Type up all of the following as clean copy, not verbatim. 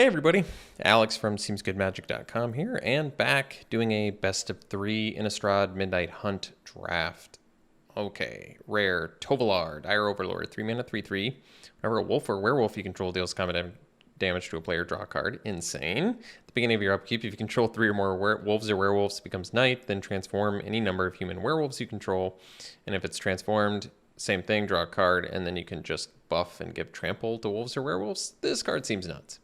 Hey everybody, Alex from SeemsGoodMagic.com here, and back doing a best of 3 Innistrad Midnight Hunt draft. Okay, rare, Tovolar, Dire Overlord, 3 mana, 3/3. Whenever a wolf or werewolf you control deals combat damage to a player, draw a card. Insane. At the beginning of your upkeep, if you control 3 or more wolves or werewolves, it becomes night, then transform any number of human werewolves you control, and if it's transformed, same thing, draw a card, and then you can just buff and give trample to wolves or werewolves. This card seems nuts.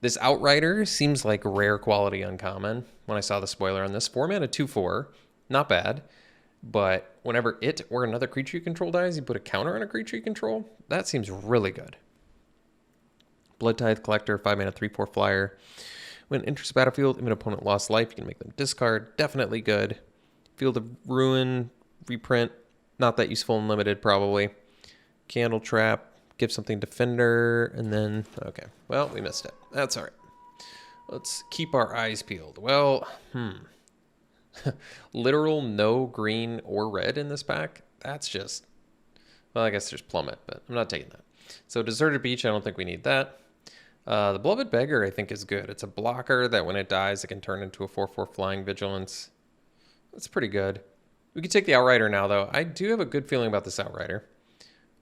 This Outrider seems like rare quality uncommon. When I saw the spoiler on this, 4 mana 2/4, not bad. But whenever it or another creature you control dies, you put a counter on a creature you control. That seems really good. Blood Tithe Collector, 5 mana 3/4 flyer. When it enters the battlefield, if an opponent lost life, you can make them discard. Definitely good. Field of Ruin, reprint, not that useful and limited probably. Candle Trap. Give something defender, and then, okay, well, we missed it. That's all right. Let's keep our eyes peeled. Well, literal no green or red in this pack? That's just, well, I guess there's Plummet, but I'm not taking that. So Deserted Beach, I don't think we need that. The Beloved Beggar, I think, is good. It's a blocker that when it dies, it can turn into a 4/4 flying vigilance. That's pretty good. We could take the Outrider now, though. I do have a good feeling about this Outrider.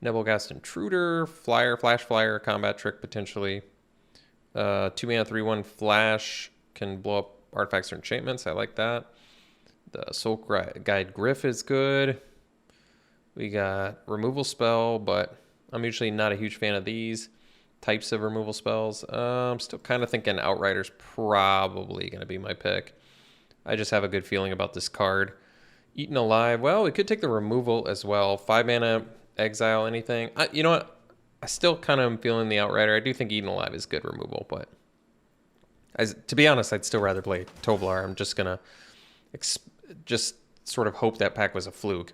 Nebelgast Intruder, Flyer, Flash Flyer, Combat Trick potentially. 2 mana 3/1 Flash can blow up artifacts or enchantments. I like that. The Soul Guide Gryph is good. We got Removal Spell, but I'm usually not a huge fan of these types of removal spells. I'm still kind of thinking Outrider's probably going to be my pick. I just have a good feeling about this card. Eaten Alive, well, we could take the removal as well. 5 mana... exile anything. You know what? I still kind of am feeling the Outrider. I do think Eaten Alive is good removal, but to be honest, I'd still rather play Tovolar. I'm just going to just sort of hope that pack was a fluke.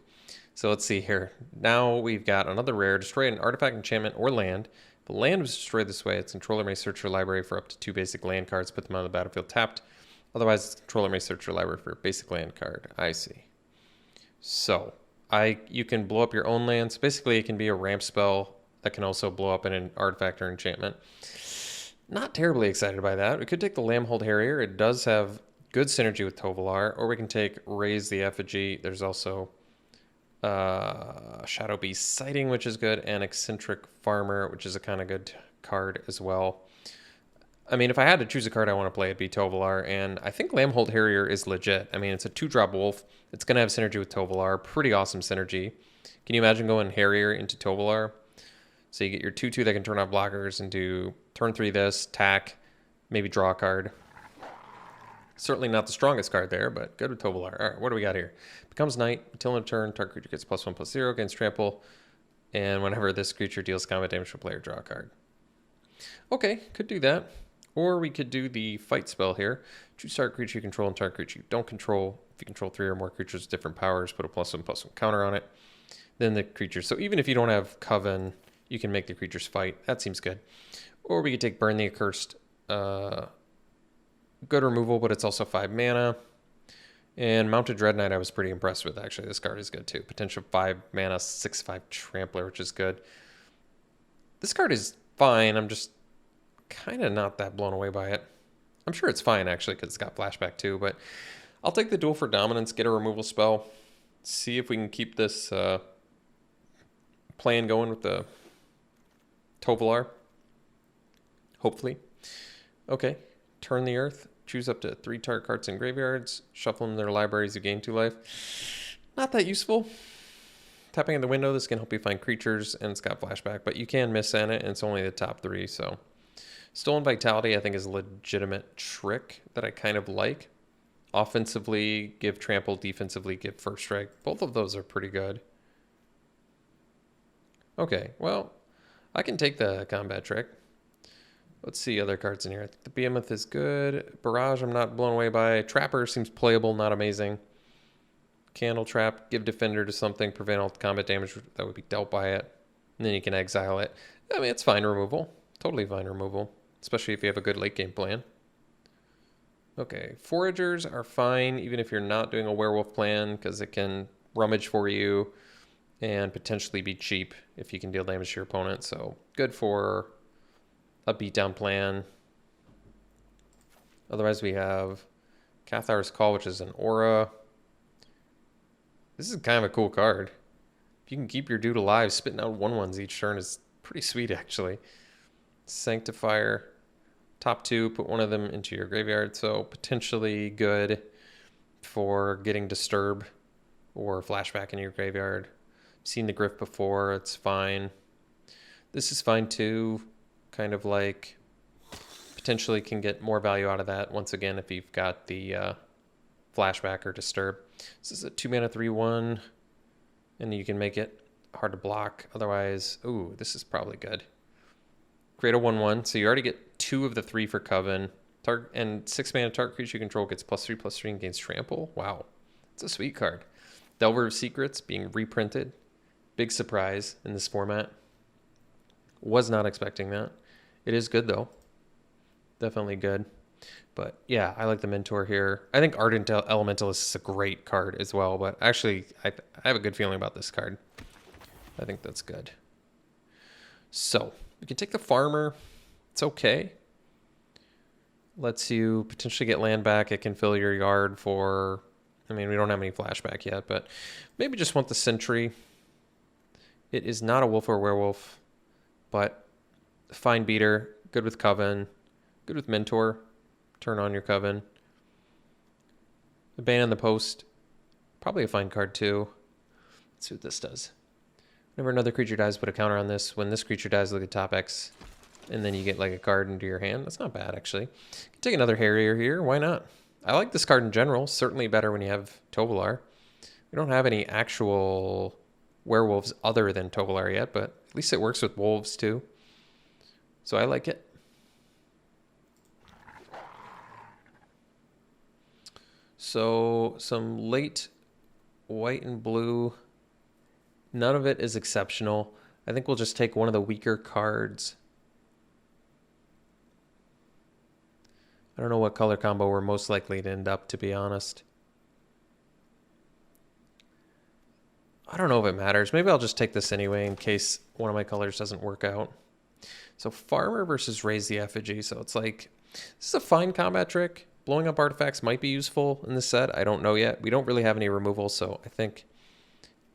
So let's see here. Now we've got another rare. Destroy an artifact, enchantment, or land. If the land was destroyed this way, its controller may search your library for up to 2 basic land cards, put them on the battlefield tapped. Otherwise, its controller may search your library for a basic land card. I see. So... you can blow up your own lands. Basically, it can be a ramp spell that can also blow up an artifact or enchantment. Not terribly excited by that. We could take the Lambhold Harrier. It does have good synergy with Tovolar. Or we can take Raise the Effigy. There's also Shadow Beast Sighting, which is good, and Eccentric Farmer, which is a kind of good card as well. I mean, if I had to choose a card I want to play, it'd be Tovolar, and I think Lambhold Harrier is legit. I mean, it's a 2-drop wolf. It's going to have synergy with Tovolar. Pretty awesome synergy. Can you imagine going Harrier into Tovolar? So you get your 2/2 that can turn off blockers and do turn 3 this, tack, maybe draw a card. Certainly not the strongest card there, but good with Tovolar. All right, what do we got here? Becomes night. Until end of turn, target creature gets +1/+0 against trample, and whenever this creature deals combat damage to a player, draw a card. Okay, could do that. Or we could do the fight spell here. Choose target creature you control and target creature you don't control. If you control 3 or more creatures with different powers, put a +1/+1 counter on it. Then the creature. So even if you don't have Coven, you can make the creatures fight. That seems good. Or we could take Burn the Accursed. Good removal, but it's also 5 mana. And Mounted Dread Knight I was pretty impressed with, actually. This card is good too. Potential 5 mana, 6/5 Trampler, which is good. This card is fine. I'm just kind of not that blown away by it. I'm sure it's fine, actually, because it's got flashback too, but I'll take the Duel for Dominance, get a removal spell, see if we can keep this plan going with the Tovolar. Hopefully. Okay, turn the Earth, choose up to 3 target cards in graveyards, shuffle them in their libraries, you gain 2 life. Not that useful. Tapping in the window, this can help you find creatures, and it's got flashback, but you can miss on it, and it's only the top 3, so... Stolen Vitality, I think, is a legitimate trick that I kind of like. Offensively, give Trample. Defensively, give First Strike. Both of those are pretty good. Okay, well, I can take the Combat Trick. Let's see other cards in here. I think the Behemoth is good. Barrage, I'm not blown away by. Trapper seems playable, not amazing. Candle Trap, give Defender to something, prevent all combat damage that would be dealt by it. And then you can exile it. I mean, it's fine removal. Totally fine removal. Especially if you have a good late game plan. Okay, Foragers are fine even if you're not doing a werewolf plan because it can rummage for you and potentially be cheap if you can deal damage to your opponent. So good for a beatdown plan. Otherwise, we have Cathar's Call, which is an aura. This is kind of a cool card. If you can keep your dude alive, spitting out 1/1s each turn is pretty sweet, actually. Sanctifier. Top 2, put one of them into your graveyard. So potentially good for getting Disturb or Flashback in your graveyard. Seen the Griff before, it's fine. This is fine too. Kind of like potentially can get more value out of that once again if you've got the Flashback or Disturb. This is a 2-mana 3/1, and you can make it hard to block. Otherwise, ooh, this is probably good. Create a 1/1, so you already get 2 of the 3 for Coven. And 6 mana target creature you control gets +3/+3 and gains Trample. Wow, it's a sweet card. Delver of Secrets being reprinted. Big surprise in this format. Was not expecting that. It is good though. Definitely good. But yeah, I like the Mentor here. I think Ardent Elementalist is a great card as well, but actually I have a good feeling about this card. I think that's good. So we can take the Farmer. It's okay. Lets you potentially get land back. It can fill your yard for, I mean, we don't have any flashback yet, but maybe just want the Sentry. It is not a wolf or a werewolf, but fine beater, good with Coven, good with Mentor. Turn on your Coven. Abandon the Post, probably a fine card too. Let's see what this does. Whenever another creature dies, put a counter on this. When this creature dies, look at top X, and then you get like a card into your hand. That's not bad, actually. You can take another Harrier here. Why not? I like this card in general. Certainly better when you have Tovolar. We don't have any actual werewolves other than Tovolar yet, but at least it works with wolves too. So I like it. So some late white and blue. None of it is exceptional. I think we'll just take one of the weaker cards. I don't know what color combo we're most likely to end up, to be honest. I don't know if it matters. Maybe I'll just take this anyway in case one of my colors doesn't work out. So Farmer versus Raise the Effigy. So it's like, this is a fine combat trick. Blowing up artifacts might be useful in this set. I don't know yet. We don't really have any removal, so I think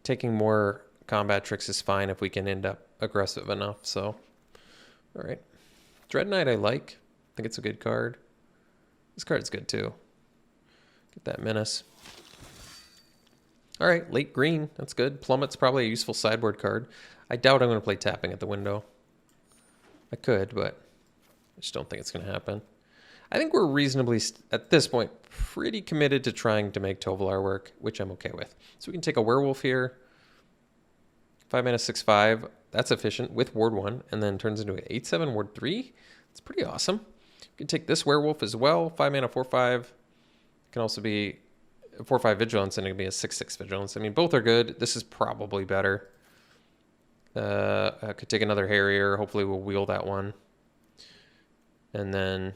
taking more combat tricks is fine if we can end up aggressive enough. So, all right. Dread Knight I like. I think it's a good card. This card's good too. Get that Menace. All right, late green. That's good. Plummet's probably a useful sideboard card. I doubt I'm going to play Tapping at the Window. I could, but I just don't think it's going to happen. I think we're reasonably, at this point, pretty committed to trying to make Tovolar work, which I'm okay with. So we can take a Werewolf here. 5 mana 6/5. That's efficient with Ward 1, and then turns into an 8/7 Ward 3. It's pretty awesome. We can take this Werewolf as well. 5 mana 4/5. Can also be 4/5 Vigilance, and it can be a 6/6 Vigilance. I mean, both are good. This is probably better. I could take another Harrier. Hopefully we'll wheel that one. And then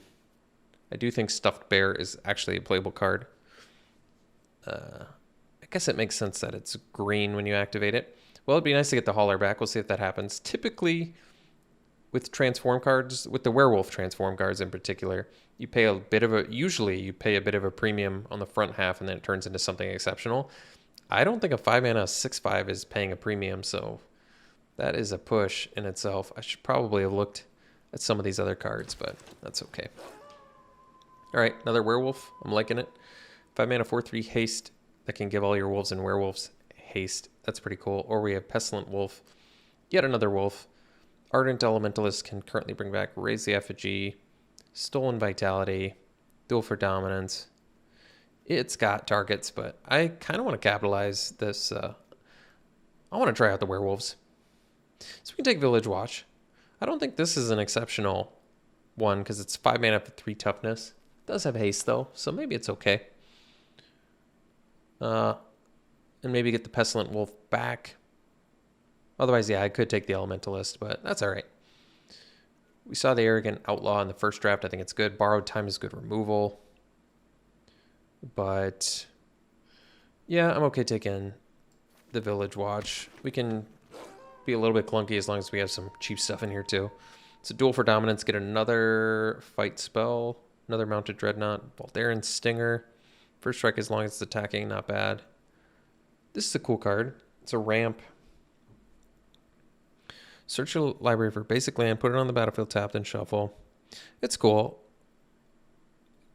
I do think Stuffed Bear is actually a playable card. I guess it makes sense that it's green when you activate it. Well, it'd be nice to get the Hauler back. We'll see if that happens. Typically, with transform cards, with the Werewolf transform cards in particular, you pay a bit of a, usually you pay a bit of a premium on the front half and then it turns into something exceptional. I don't think a 5 mana 6/5 is paying a premium, so that is a push in itself. I should probably have looked at some of these other cards, but that's okay. All right, another Werewolf. I'm liking it. 5 mana 4/3 haste that can give all your wolves and werewolves haste. That's pretty cool. Or we have Pestilent Wolf. Yet another wolf. Ardent Elementalist can currently bring back Raise the Effigy, Stolen Vitality, Duel for Dominance. It's got targets, but I kind of want to capitalize this. I want to try out the werewolves. So we can take Village Watch. I don't think this is an exceptional one because it's 5 mana for 3 toughness. It does have haste though, so maybe it's okay. And maybe get the Pestilent Wolf back. Otherwise, yeah, I could take the Elementalist, but that's all right. We saw the Arrogant Outlaw in the first draft. I think it's good. Borrowed Time is good removal. But yeah, I'm okay taking the Village Watch. We can be a little bit clunky as long as we have some cheap stuff in here too. So Duel for Dominance, get another fight spell. Another Mounted Dreadnought. Baldarian Stinger. First strike as long as it's attacking, not bad. This is a cool card. It's a ramp. Search your library for basic land, put it on the battlefield tapped, and shuffle. It's cool.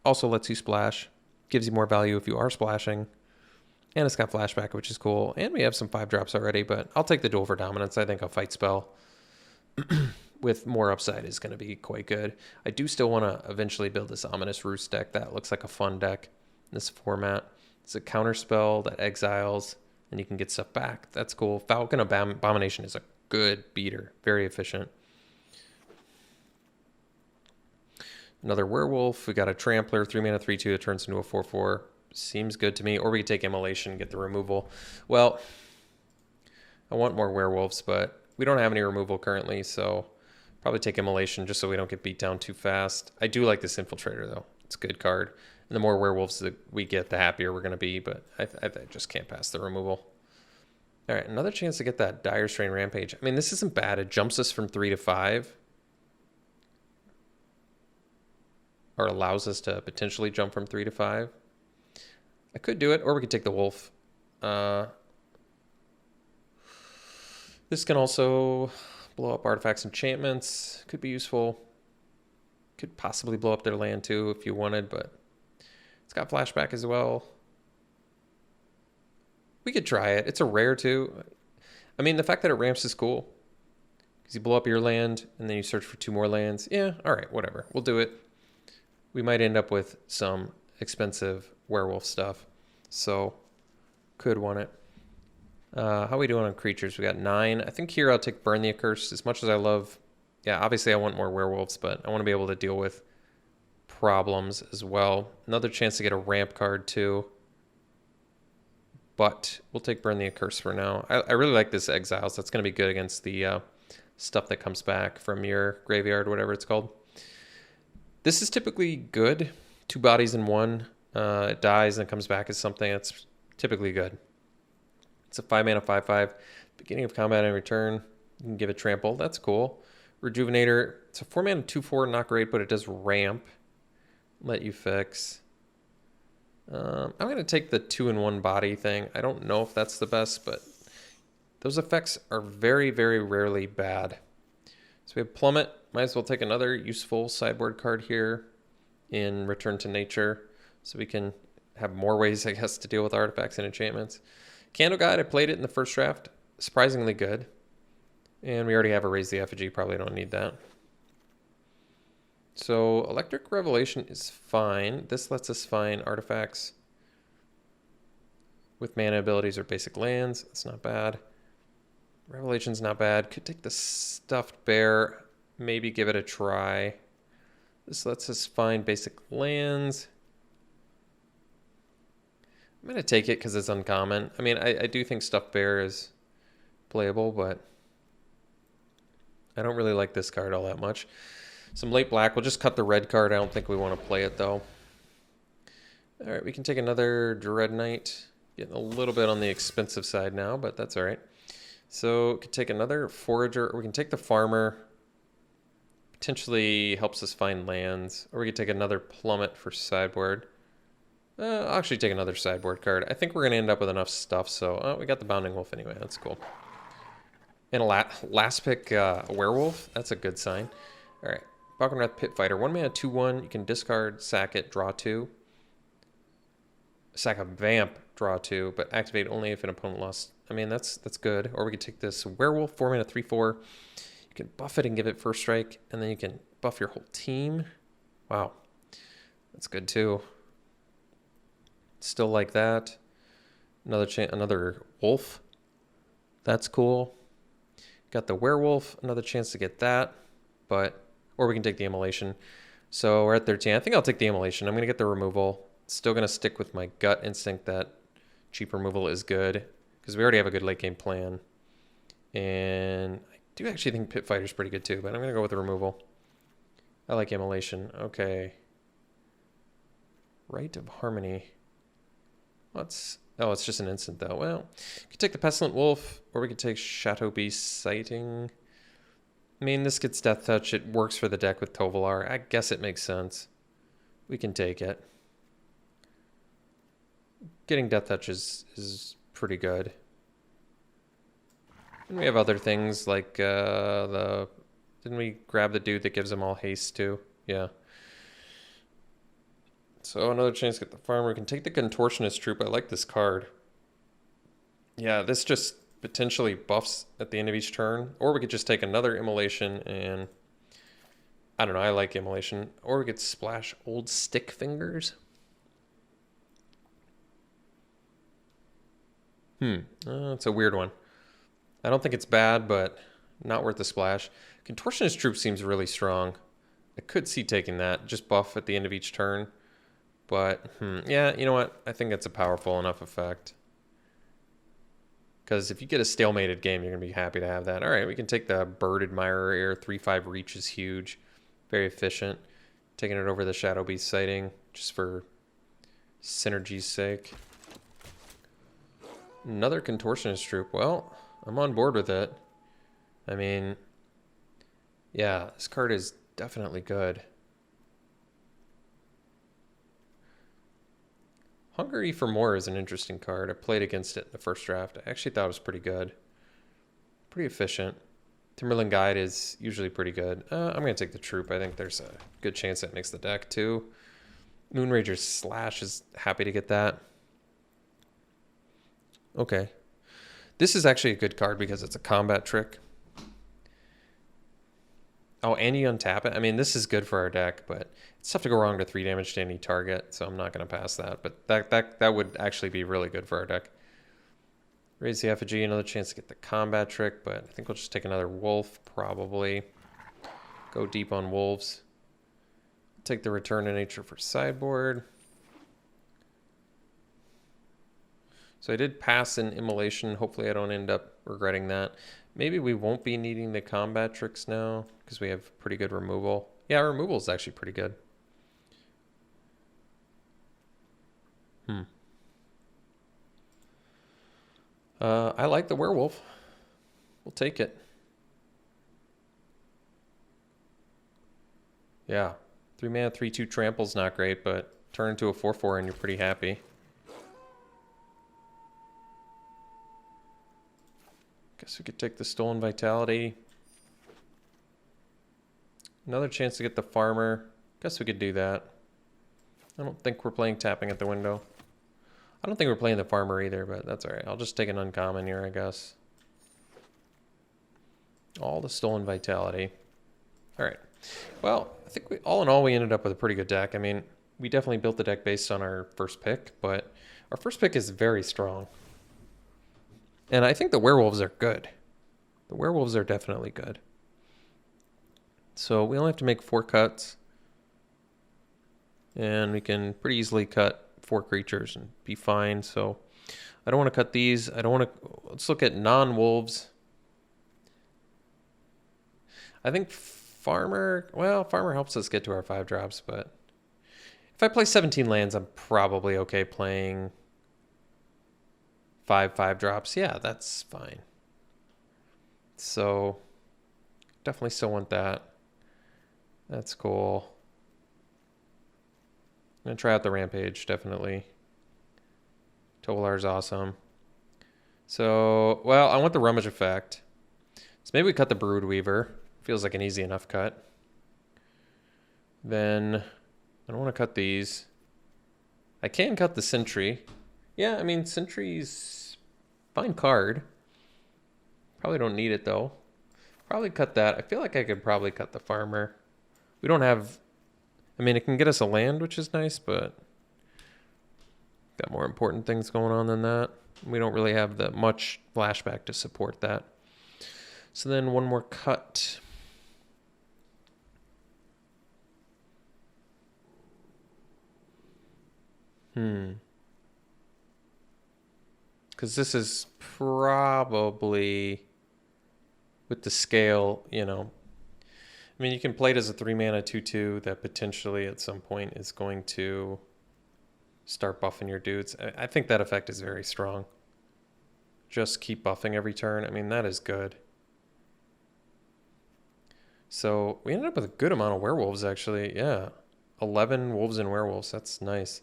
Also lets you splash. Gives you more value if you are splashing. And it's got flashback, which is cool. And we have some 5-drops already, but I'll take the duel for dominance. I think a fight spell with more upside is going to be quite good. I do still want to eventually build this Ominous Roost deck. That looks like a fun deck in this format. It's a counter spell that exiles, and you can get stuff back. That's cool. Falcon Abomination is a good beater. Very efficient. Another Werewolf. We got a Trampler, 3-mana, 3/2 that turns into a 4/4. Seems good to me. Or we could take Immolation and get the removal. Well, I want more Werewolves, but we don't have any removal currently, so probably take Immolation just so we don't get beat down too fast. I do like this Infiltrator, though. It's a good card. And the more Werewolves that we get, the happier we're going to be, but I just can't pass the removal. All right, another chance to get that Dire Strain Rampage. I mean, this isn't bad. It jumps us from 3 to 5. Or allows us to potentially jump from 3 to 5. I could do it, or we could take the Wolf. This can also blow up artifacts, enchantments. Could be useful. Could possibly blow up their land too if you wanted, but it's got flashback as well. We could try it. It's a rare too. I mean, the fact that it ramps is cool. Because you blow up your land, and then you search for 2 more lands. Yeah, all right, whatever. We'll do it. We might end up with some expensive Werewolf stuff, so could want it. How are we doing on creatures? We got 9. I think here I'll take Burn the Accursed. As much as I love, yeah, obviously I want more Werewolves, but I want to be able to deal with problems as well. Another chance to get a ramp card too, but we'll take Burn the Accursed for now. I really like this Exiles. That's going to be good against the stuff that comes back from your graveyard, whatever it's called. This is typically good. 2 bodies in 1. It dies and it comes back as something. That's typically good. It's a 5-mana 5/5. Beginning of combat and return. You can give it trample. That's cool. Rejuvenator. It's a 4-mana 2/4. Not great, but it does ramp. Let you fix. I'm going to take the 2-in-1 body thing. I don't know if that's the best, but those effects are very, very rarely bad. So we have Plummet. Might as well take another useful sideboard card here in Return to Nature, so we can have more ways, I guess, to deal with artifacts and enchantments. Candle Guide, I played it in the first draft. Surprisingly good. And we already have a Raise the Effigy. Probably don't need that. So Electric Revelation is fine. This lets us find artifacts with mana abilities or basic lands. That's not bad. Revelation's not bad. Could take the Stuffed Bear. Maybe give it a try. This lets us find basic lands. I'm going to take it because it's uncommon. I mean, I do think Stuffed Bear is playable, but I don't really like this card all that much. Some late black. We'll just cut the red card. I don't think we want to play it, though. All right, we can take another Dread Knight. Getting a little bit on the expensive side now, but that's all right. So we could take another Forager, or we can take the Farmer. Potentially helps us find lands. Or we could take another Plummet for sideboard. I'll actually take another sideboard card. I think we're going to end up with enough stuff, so we got the Bounding Wolf anyway. That's cool. And a last pick, a Werewolf. That's a good sign. All right. Balkanrath Pit Fighter. 1-mana, 2/1. You can discard, sack it, draw 2. Sack a Vamp, draw 2, but activate only if an opponent lost. I mean, that's good. Or we could take this Werewolf, 4-mana, 3/4. You can buff it and give it first strike, and then you can buff your whole team. Wow. That's good too. Still like that. Another Wolf. That's cool. Got the Werewolf. Another chance to get that. Or we can take the Immolation. So we're at 13. I think I'll take the Immolation. I'm going to get the removal. Still going to stick with my gut instinct that cheap removal is good, because we already have a good late game plan. And I do actually think Pit Fighter's pretty good too, but I'm going to go with the removal. I like Immolation. Okay. Rite of Harmony. Oh, it's just an instant though. Well, you could take the Pestilent Wolf, or we could take Chateau Beast Sighting. I mean, this gets Death Touch. It works for the deck with Tovolar. I guess it makes sense. we can take it. Getting Death Touch is pretty good. And we have other things like didn't we grab the dude that gives them all haste too? Yeah. So another chance to get the farmer. We can take the Contortionist Troop. I like this card. Yeah, this just potentially buffs at the end of each turn. Or we could just take another Immolation and... I don't know, I like Immolation. Or we could splash Old Stick Fingers. It's a weird one. I don't think it's bad, but not worth the splash. Contortionist Troop seems really strong. I could see taking that. Just buff at the end of each turn. But, yeah, you know what? I think it's a powerful enough effect. Because if you get a stalemated game, you're going to be happy to have that. All right, we can take the Bird Admirer here. 3/5 reach is huge. Very efficient. Taking it over the Shadow Beast sighting, just for synergy's sake. Another Contortionist Troop. Well, I'm on board with it. I mean, yeah, this card is definitely good. Hungry for More is an interesting card. I played against it in the first draft. I actually thought it was pretty good. Pretty efficient. Timberland Guide is usually pretty good. I'm going to take the Troop. I think there's a good chance it makes the deck too. Moonrager's Slash is happy to get that. Okay. This is actually a good card because it's a combat trick. Oh, and you untap it. I mean, this is good for our deck, but it's tough to go wrong to 3 damage to any target, so I'm not going to pass that. But that would actually be really good for our deck. Raise the Effigy, another chance to get the combat trick, but I think we'll just take another Wolf, probably. Go deep on Wolves. Take the Return to Nature for sideboard. So I did pass an Immolation. Hopefully I don't end up regretting that. Maybe we won't be needing the combat tricks now because we have pretty good removal. Yeah, removal is actually pretty good. I like the Werewolf. We'll take it. Yeah. 3 mana, 3/2 trample's not great, but turn into a 4/4 and you're pretty happy. Guess we could take the Stolen Vitality. Another chance to get the Farmer. Guess we could do that. I don't think we're playing Tapping at the Window. I don't think we're playing the Farmer either, but that's alright. I'll just take an uncommon here, I guess. All the Stolen Vitality. Alright. Well, I think all in all, we ended up with a pretty good deck. I mean, we definitely built the deck based on our first pick, but our first pick is very strong. And I think the Werewolves are good. The Werewolves are definitely good. So we only have to make 4 cuts. And we can pretty easily cut 4 creatures and be fine. So I don't want to cut these. I don't want to... Let's look at non-wolves. I think Farmer... Well, Farmer helps us get to our 5 drops, but... If I play 17 lands, I'm probably okay playing 5 drops. Yeah, that's fine. So, definitely still want that. That's cool. I'm going to try out the Rampage, definitely. Tovolar's awesome. So, well, I want the Rummage effect. So maybe we cut the Broodweaver. Feels like an easy enough cut. Then, I don't want to cut these. I can cut the Sentry. Yeah, I mean, Sentry's fine card. Probably don't need it, though. Probably cut that. I feel like I could probably cut the Farmer. We don't have... I mean, it can get us a land, which is nice, but got more important things going on than that. We don't really have that much flashback to support that. So then one more cut. Because this is probably, with the scale, you know, I mean, you can play it as a 3 mana 2/2 that potentially at some point is going to start buffing your dudes. I think that effect is very strong. Just keep buffing every turn. I mean, that is good. So we ended up with a good amount of werewolves, actually. Yeah, 11 wolves and werewolves. That's nice.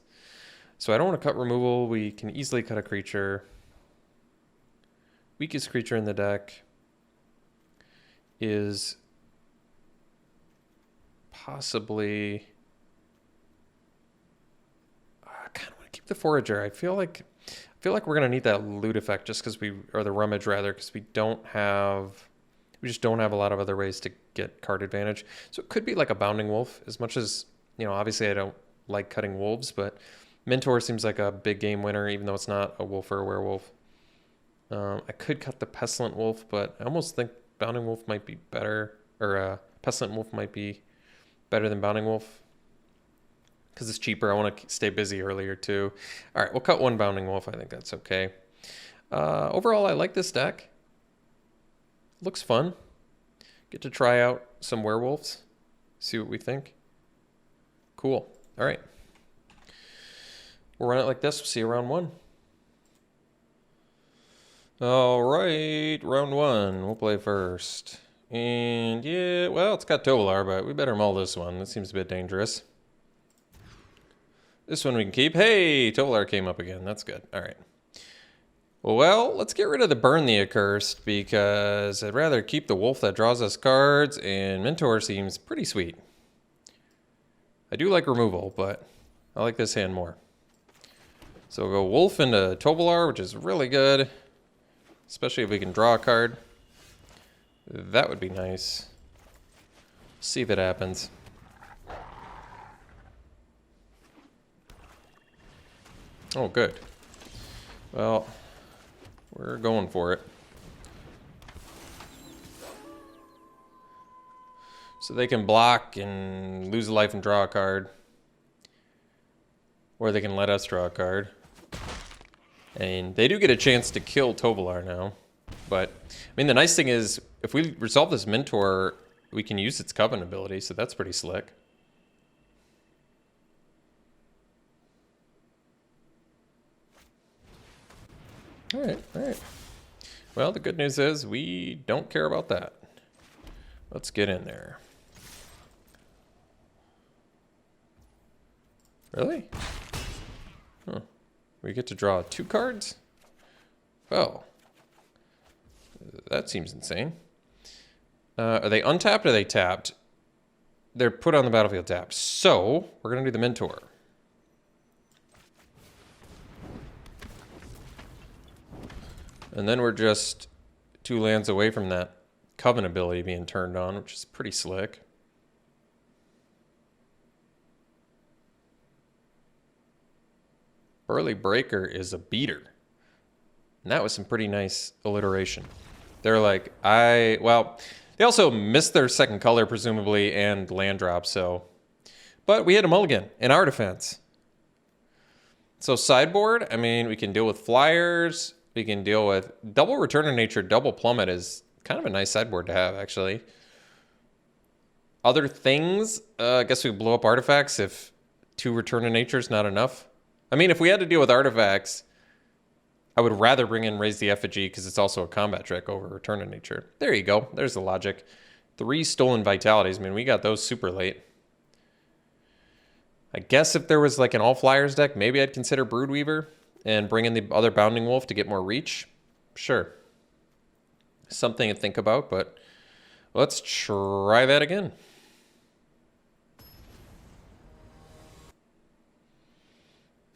So I don't want to cut removal. We can easily cut a creature. Weakest creature in the deck is possibly... I kind of want to keep the Forager. I feel like we're gonna need that loot effect just because or the Rummage rather, because we just don't have a lot of other ways to get card advantage. So it could be like a Bounding Wolf, as much as, you know, obviously I don't like cutting wolves, but Mentor seems like a big game winner, even though it's not a wolf or a werewolf. I could cut the Pestilent Wolf, but I almost think Bounding Wolf might be better, or Pestilent Wolf might be better than Bounding Wolf, because it's cheaper. I want to stay busy earlier too. All right, we'll cut one Bounding Wolf. I think that's okay. Overall, I like this deck. Looks fun. Get to try out some werewolves. See what we think. Cool. All right. We'll run it like this. We'll see you round one. All right, round one. We'll play first. And yeah, well, it's got Tovolar, but we better mull this one. That seems a bit dangerous. This one we can keep. Hey, Tovolar came up again. That's good. All right. Well, let's get rid of the Burn the Accursed, because I'd rather keep the wolf that draws us cards, and Mentor seems pretty sweet. I do like removal, but I like this hand more. So we'll go wolf into Tovolar, which is really good, especially if we can draw a card. That would be nice. See if it happens. Oh, good. Well, we're going for it. So they can block and lose a life and draw a card. Or they can let us draw a card. And they do get a chance to kill Tovolar now. But, I mean, the nice thing is, if we resolve this Mentor, we can use its Coven ability, so that's pretty slick. Alright, alright. Well, the good news is we don't care about that. Let's get in there. Really? Huh. We get to draw 2 cards? Well, that seems insane. Are they untapped or are they tapped? They're put on the battlefield tapped. So, we're going to do the Mentor. And then we're just 2 lands away from that Coven ability being turned on, which is pretty slick. Burly Breaker is a beater. And that was some pretty nice alliteration. They're like, well, they also missed their second color, presumably, and land drop, so. But we hit a mulligan in our defense. So sideboard, I mean, we can deal with flyers. We can deal with double Return of Nature, double Plummet is kind of a nice sideboard to have, actually. Other things, I guess we blow up artifacts if 2 Return of Nature is not enough. I mean, if we had to deal with artifacts, I would rather bring in Raise the Effigy because it's also a combat trick over Return of Nature. There you go. There's the logic. 3 Stolen Vitalities. I mean, we got those super late. I guess if there was like an all-flyers deck, maybe I'd consider Broodweaver and bring in the other Bounding Wolf to get more reach. Sure. Something to think about, but let's try that again.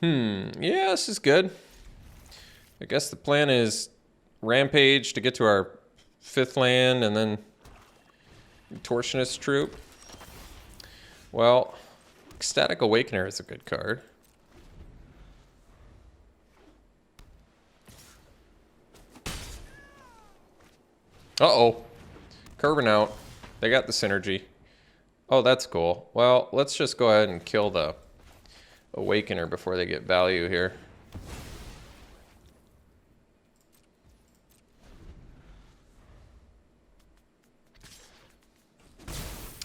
Yeah, this is good. I guess the plan is Rampage to get to our 5th land and then Torsionist Troop. Well, Ecstatic Awakener is a good card. Uh-oh. Curving out. They got the synergy. Oh, that's cool. Well, let's just go ahead and kill the Awakener before they get value here.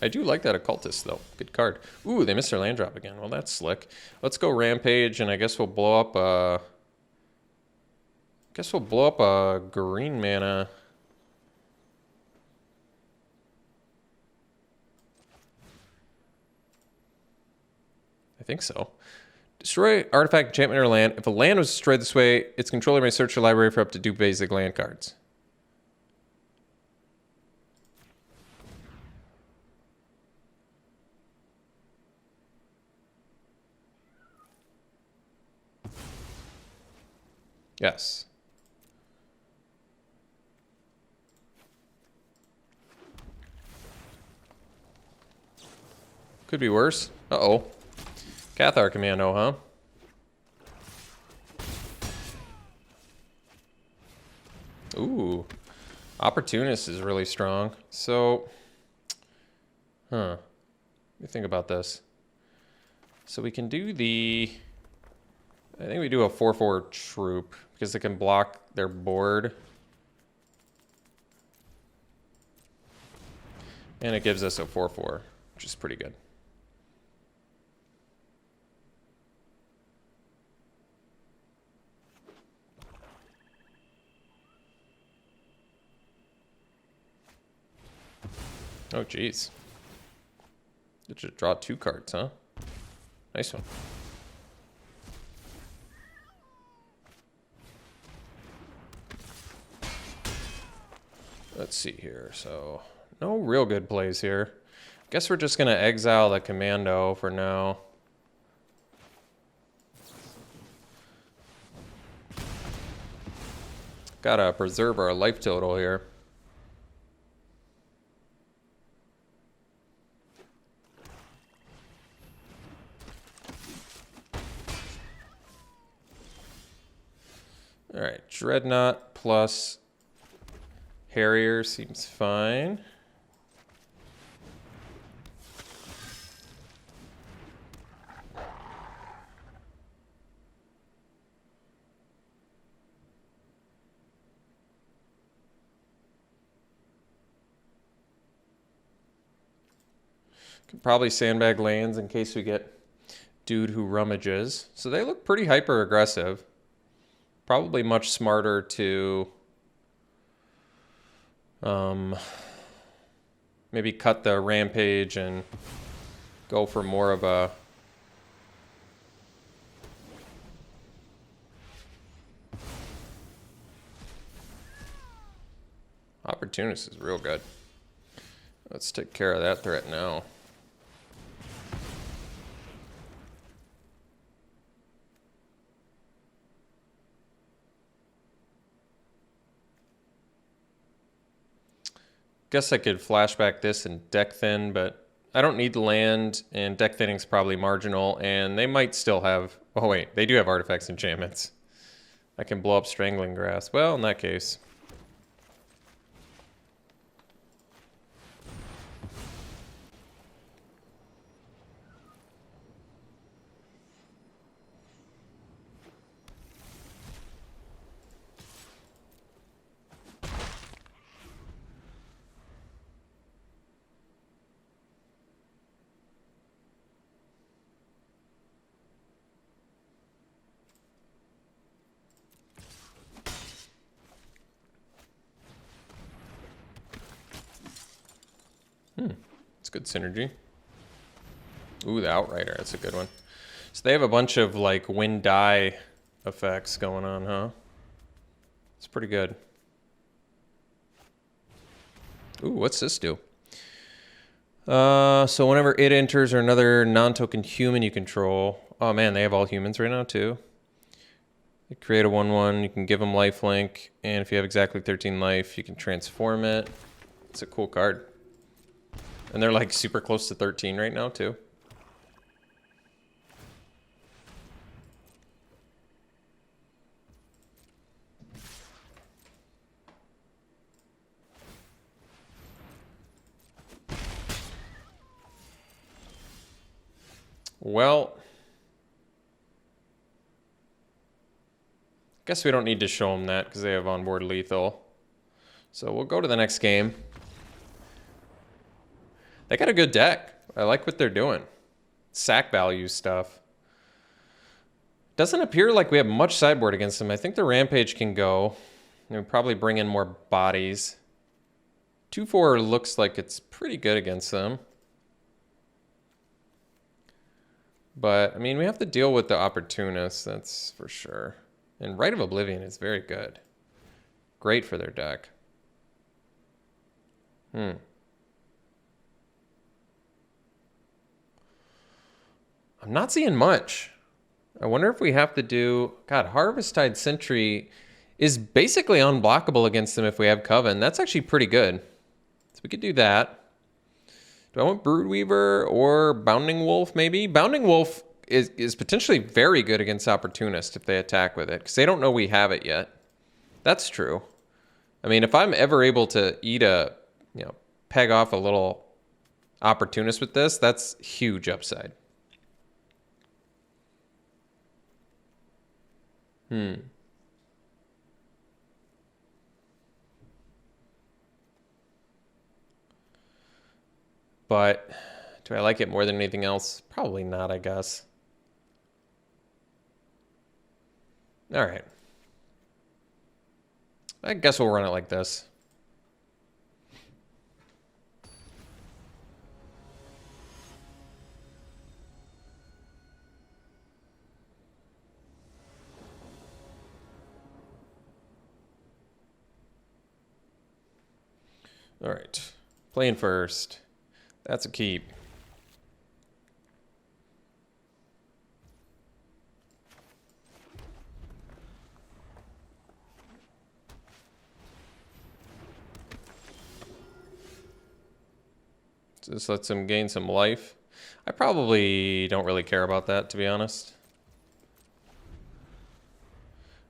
I do like that Occultist, though. Good card. Ooh, they missed their land drop again. Well, that's slick. Let's go Rampage, and I guess we'll blow up a green mana. think so. Destroy artifact, enchantment, or land. If a land was destroyed this way, its controller may search your library for up to 2 basic land cards. Yes. Could be worse. Uh-oh. Cathar Commando, huh? Ooh. Opportunist is really strong. So, let me think about this. So we can do the... I think we do a 4/4 troop because it can block their board. And it gives us a 4/4, which is pretty good. Oh, geez. Did you draw 2 cards, huh? Nice one. Let's see here. So, no real good plays here. Guess we're just going to exile the commando for now. Gotta preserve our life total here. All right, Dreadnought plus Harrier seems fine. Could probably sandbag lands in case we get dude who rummages. So they look pretty hyper aggressive. Probably much smarter to maybe cut the Rampage and go for more of a Opportunist is real good. Let's take care of that threat now. Guess I could flashback this and deck thin, but I don't need the land, and deck thinning's probably marginal, and they might still have... Oh wait, they do have artifacts and enchantments. I can blow up Strangling Grass. Well, in that case... It's good synergy. Ooh, the Outrider, that's a good one. So they have a bunch of like wind die effects going on, huh? It's pretty good. Ooh, what's this do? So whenever it enters or another non-token human you control... Oh man, they have all humans right now too. You create a 1/1, you can give them lifelink, and if you have exactly 13 life, you can transform it. It's a cool card. And they're like super close to 13 right now too. Well, guess we don't need to show them that because they have onboard lethal. So we'll go to the next game. They got a good deck. I like what they're doing. Sack value stuff. Doesn't appear like we have much sideboard against them. I think the Rampage can go. We'll probably bring in more bodies. 2/4 looks like it's pretty good against them. But, I mean, we have to deal with the opportunists, that's for sure. And Rite of Oblivion is very good. Great for their deck. I'm not seeing much. I wonder if we have to do... God, Harvesttide Sentry is basically unblockable against them if we have Coven. That's actually pretty good. So we could do that. Do I want Broodweaver or Bounding Wolf, maybe? Bounding Wolf is potentially very good against Opportunist if they attack with it, because they don't know we have it yet. That's true. I mean, if I'm ever able to eat a, peg off a little Opportunist with this, that's huge upside. But do I like it more than anything else? Probably not, I guess. All right. I guess we'll run it like this. All right. Playing first. That's a keep. Just lets him gain some life. I probably don't really care about that, to be honest.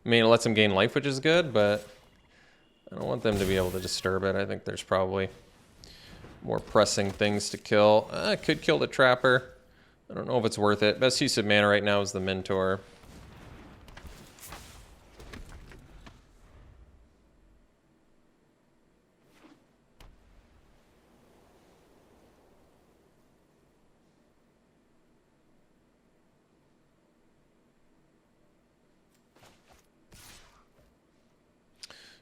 I mean, it lets him gain life, which is good, but I don't want them to be able to disturb it. I think there's probably more pressing things to kill. I could kill the Trapper. I don't know if it's worth it. Best use of mana right now is the Mentor.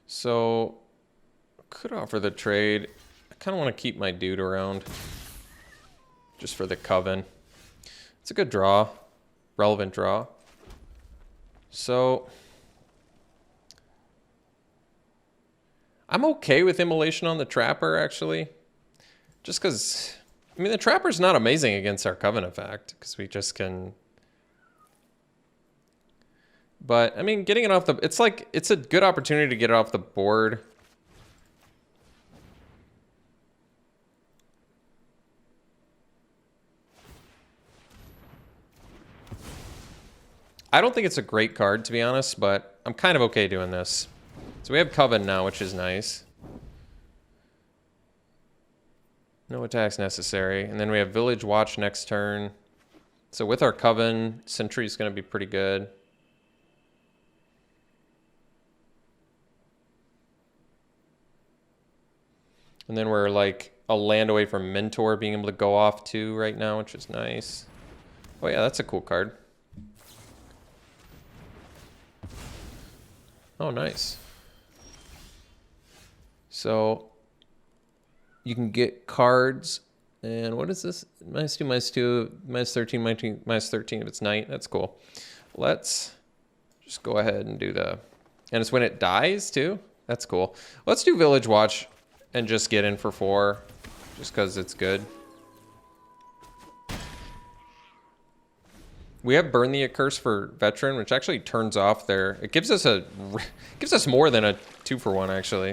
So, could offer the trade. I kind of want to keep my dude around just for the Coven. It's a good draw, relevant draw. So, I'm okay with Immolation on the Trapper, actually. Just because, I mean, the Trapper's not amazing against our Coven effect, because we just can... But, I mean, getting it off the... It's a good opportunity to get it off the board. I don't think it's a great card, to be honest, but I'm kind of okay doing this. So we have Coven now, which is nice. No attacks necessary. And then we have Village Watch next turn. So with our Coven, Sentry's going to be pretty good. And then we're like a land away from Mentor being able to go off too right now, which is nice. Oh yeah, that's a cool card. Oh, nice. So you can get cards, and what is this? -2, -2, -13, -13 if it's night. That's cool. Let's just go ahead and do the... And it's when it dies too? That's cool. Let's do Village Watch and just get in for 4, just because it's good. We have Burn the Accurse for Veteran, which actually turns off their... It gives us more than a 2-for-1, actually,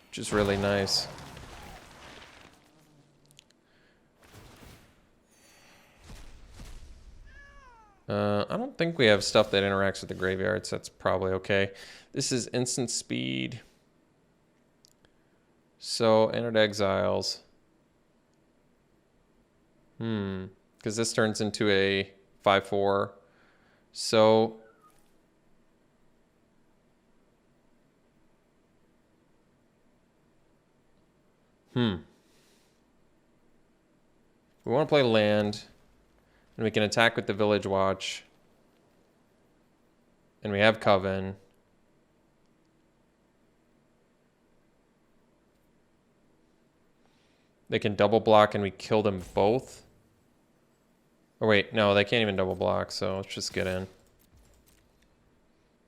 which is really nice. I don't think we have stuff that interacts with the graveyard, so that's probably okay. This is instant speed. So, Entered Exiles. Because this turns into a 5/4. So... We want to play land. And we can attack with the Village Watch. And we have Coven. They can double block and we kill them both. Oh wait, no, they can't even double block, so let's just get in.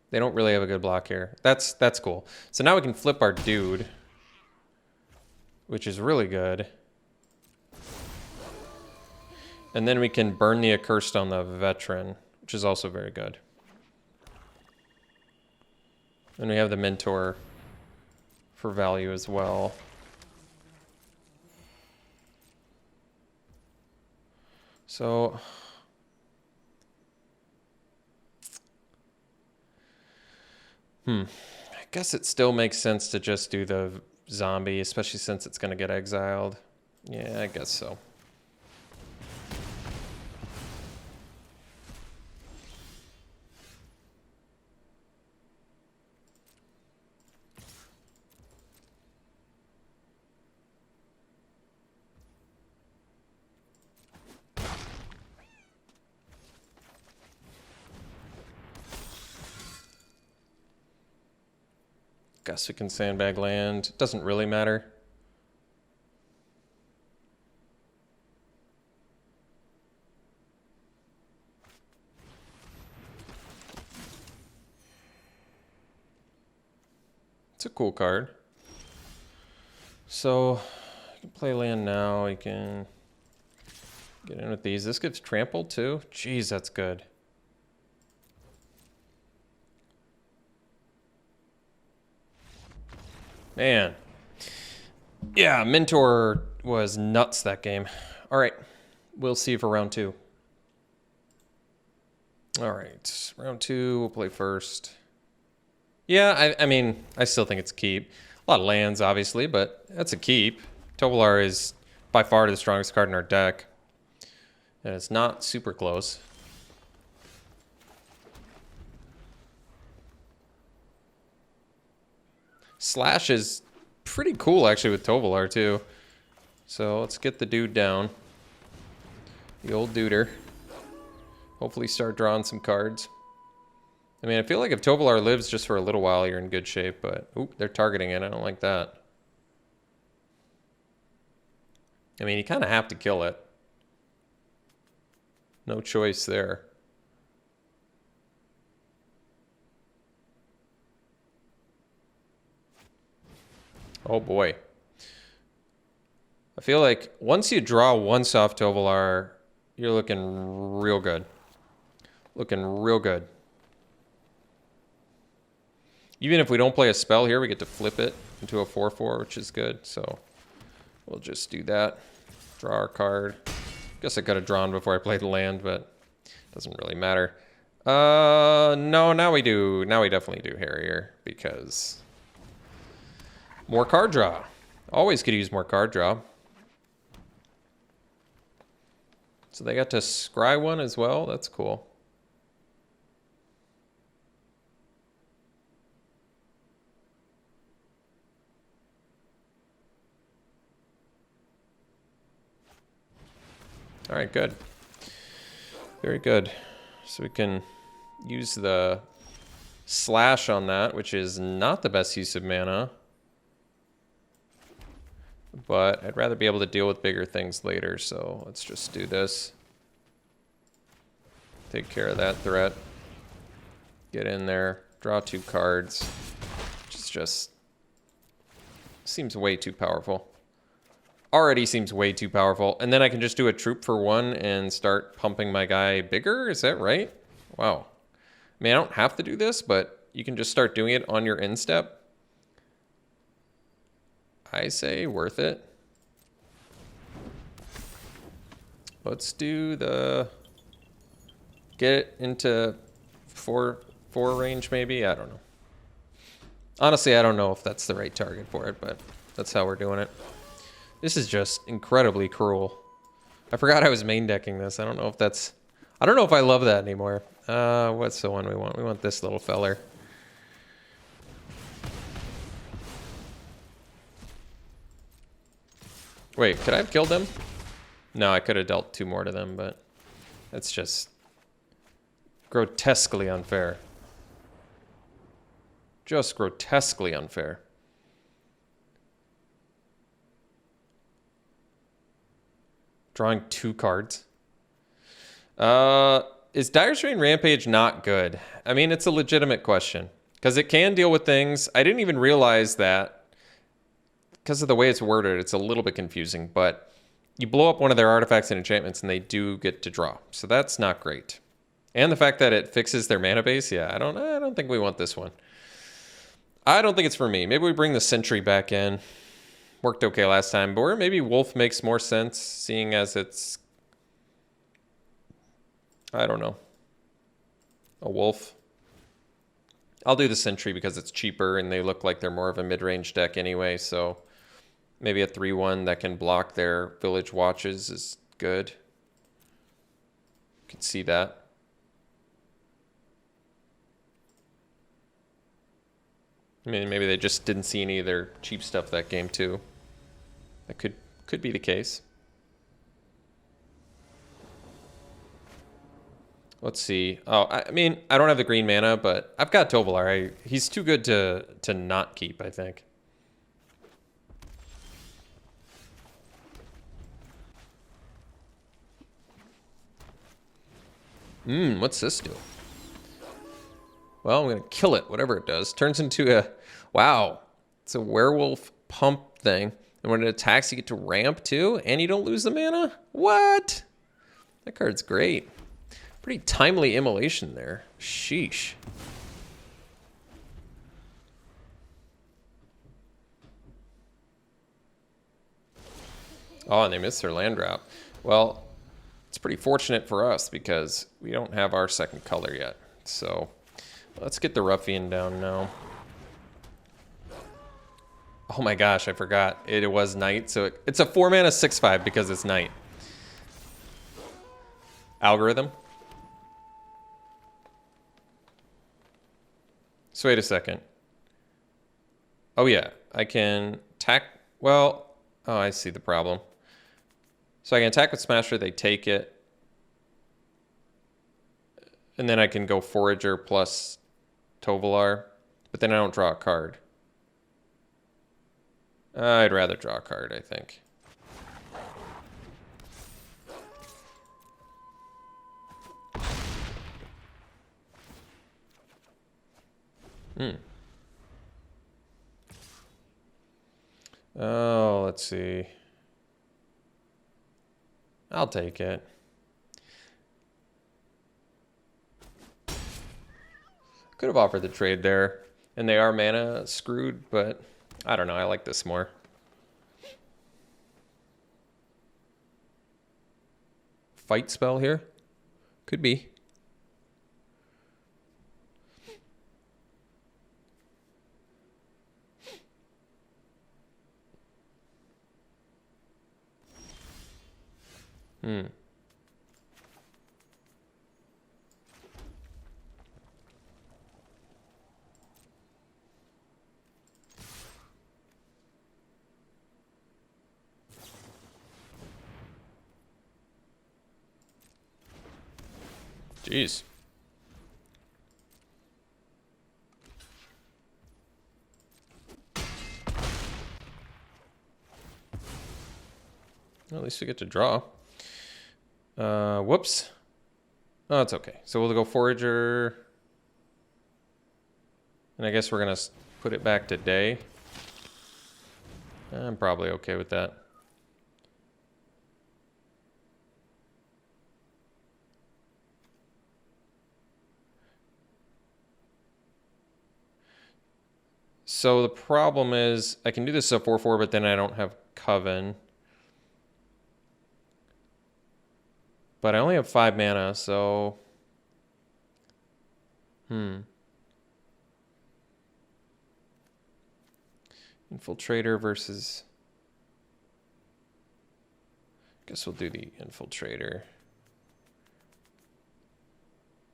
They don't really have a good block here. That's cool. So now we can flip our dude, which is really good. And then we can burn the Accursed on the Veteran, which is also very good. And we have the Mentor for value as well. So I guess it still makes sense to just do the zombie, especially since it's going to get exiled. Yeah, I guess so. Guess we can sandbag land. Doesn't really matter. It's a cool card. So you can play land now. You can get in with these. This gives trample too. Jeez, that's good. Man. Yeah, Mentor was nuts that game. All right. We'll see for round 2. All right. Round 2, we'll play first. Yeah, I mean, I still think it's a keep. A lot of lands, obviously, but that's a keep. Tovolar is by far the strongest card in our deck. And it's not super close. Slash is pretty cool, actually, with Tovolar, too. So let's get the dude down. The old duder. Hopefully start drawing some cards. I mean, I feel like if Tovolar lives just for a little while, you're in good shape, but... Oop, they're targeting it. I don't like that. I mean, you kind of have to kill it. No choice there. Oh boy. I feel like once you draw one soft Tovolar, you're looking real good. Looking real good. Even if we don't play a spell here, we get to flip it into a 4/4, which is good. So we'll just do that. Draw our card. Guess I could have drawn before I played the land, but it doesn't really matter. No, now we do. Now we definitely do Harrier because more card draw. Always could use more card draw. So they got to scry one as well. That's cool. All right, good. Very good. So we can use the slash on that, which is not the best use of mana. But I'd rather be able to deal with bigger things later, so let's just do this. Take care of that threat. Get in there, draw 2 cards. Which is just... seems way too powerful. Already seems way too powerful. And then I can just do a troop for 1 and start pumping my guy bigger? Is that right? Wow. I mean, I don't have to do this, but you can just start doing it on your end step. I say worth it. Let's do the... get it into 4 range maybe? I don't know. Honestly, I don't know if that's the right target for it, but that's how we're doing it. This is just incredibly cruel. I forgot I was main decking this. I don't know if that's... I don't know if I love that anymore. What's the one we want? We want this little feller. Wait, could I have killed them? No, I could have dealt 2 more to them, but that's just grotesquely unfair. Just grotesquely unfair. Drawing 2 cards. Is Dire Strain Rampage not good? I mean, it's a legitimate question. Because it can deal with things. I didn't even realize that. Because of the way it's worded, it's a little bit confusing. But you blow up one of their artifacts and enchantments, and they do get to draw. So that's not great. And the fact that it fixes their mana base, yeah, I don't think we want this one. I don't think it's for me. Maybe we bring the Sentry back in. Worked okay last time. Or maybe Wolf makes more sense, seeing as it's... I don't know. A Wolf. I'll do the Sentry because it's cheaper and they look like they're more of a mid-range deck anyway, so maybe a 3-1 that can block their Village Watches is good. You can see that. I mean, maybe they just didn't see any of their cheap stuff that game too. That could be the case. Let's see. Oh, I mean, I don't have the green mana, but I've got Tovolar. He's too good to not keep, I think. What's this do? Well, I'm going to kill it, whatever it does. Turns into a... Wow. It's a werewolf pump thing. And when it attacks, you get to ramp too, and you don't lose the mana? What? That card's great. Pretty timely immolation there. Sheesh. Oh, and they missed their land drop. Well, it's pretty fortunate for us because we don't have our second color yet. So let's get the Ruffian down now. Oh my gosh, I forgot. It was night, so it's a 4-mana 6/5 because it's night. Algorithm. So wait a second. Oh yeah, I can attack. Well, oh, I see the problem. So I can attack with Smasher, they take it. And then I can go Forager plus Tovolar. But then I don't draw a card. I'd rather draw a card, I think. Oh, let's see. I'll take it. Could have offered the trade there. And they are mana screwed, but I don't know. I like this more. Fight spell here? Could be. Jeez. Well, at least we get to draw. Whoops. Oh, it's okay. So we'll go Forager. And I guess we're going to put it back to day. I'm probably okay with that. So the problem is I can do this as a 4/4, but then I don't have Coven. But I only have 5 mana, so... Infiltrator versus... Guess we'll do the Infiltrator.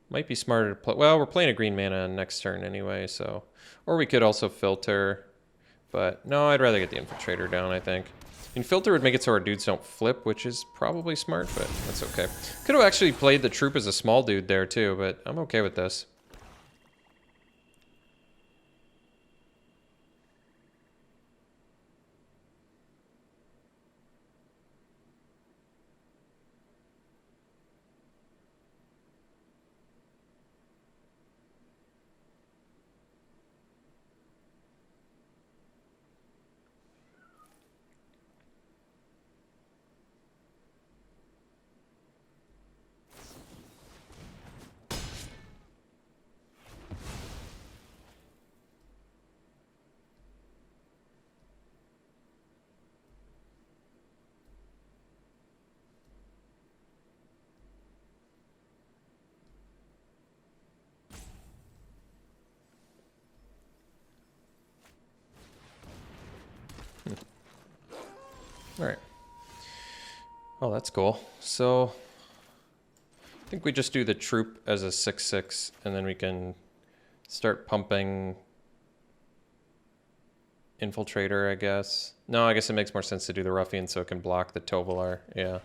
Might be smarter to play... Well, we're playing a green mana next turn anyway, so... Or we could also filter. But no, I'd rather get the Infiltrator down, I think. And filter would make it so our dudes don't flip, which is probably smart, but that's okay. Could have actually played the troop as a small dude there too, but I'm okay with this. All right. Oh, that's cool. So I think we just do the troop as a 6/6, and then we can start pumping Infiltrator, I guess. No, I guess it makes more sense to do the Ruffian so it can block the Tovolar. Yeah,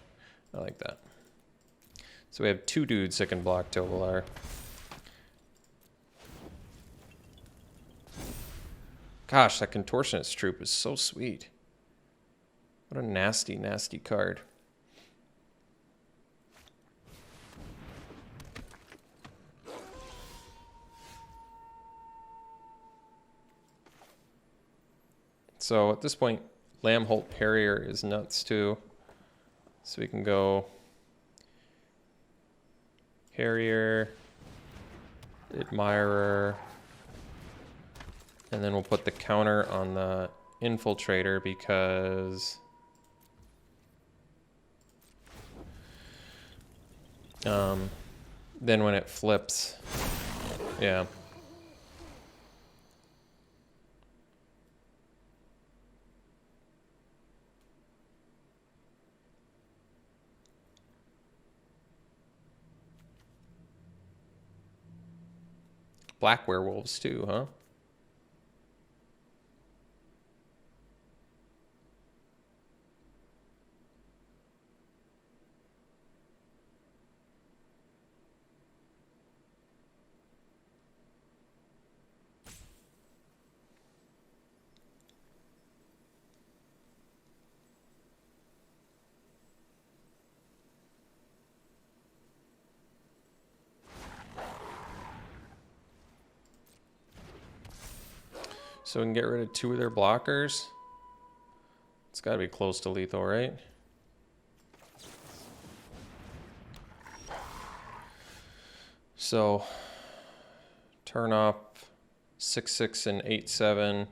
I like that. So we have 2 dudes that can block Tovolar. Gosh, that Contortionist troop is so sweet. What a nasty, nasty card. So at this point, Lambholt Harrier is nuts too. So we can go Harrier, Admirer, and then we'll put the counter on the Infiltrator because then when it flips, yeah. Black werewolves too, huh? So we can get rid of 2 of their blockers. It's got to be close to lethal, right? So turn off 6/6 and 8/7.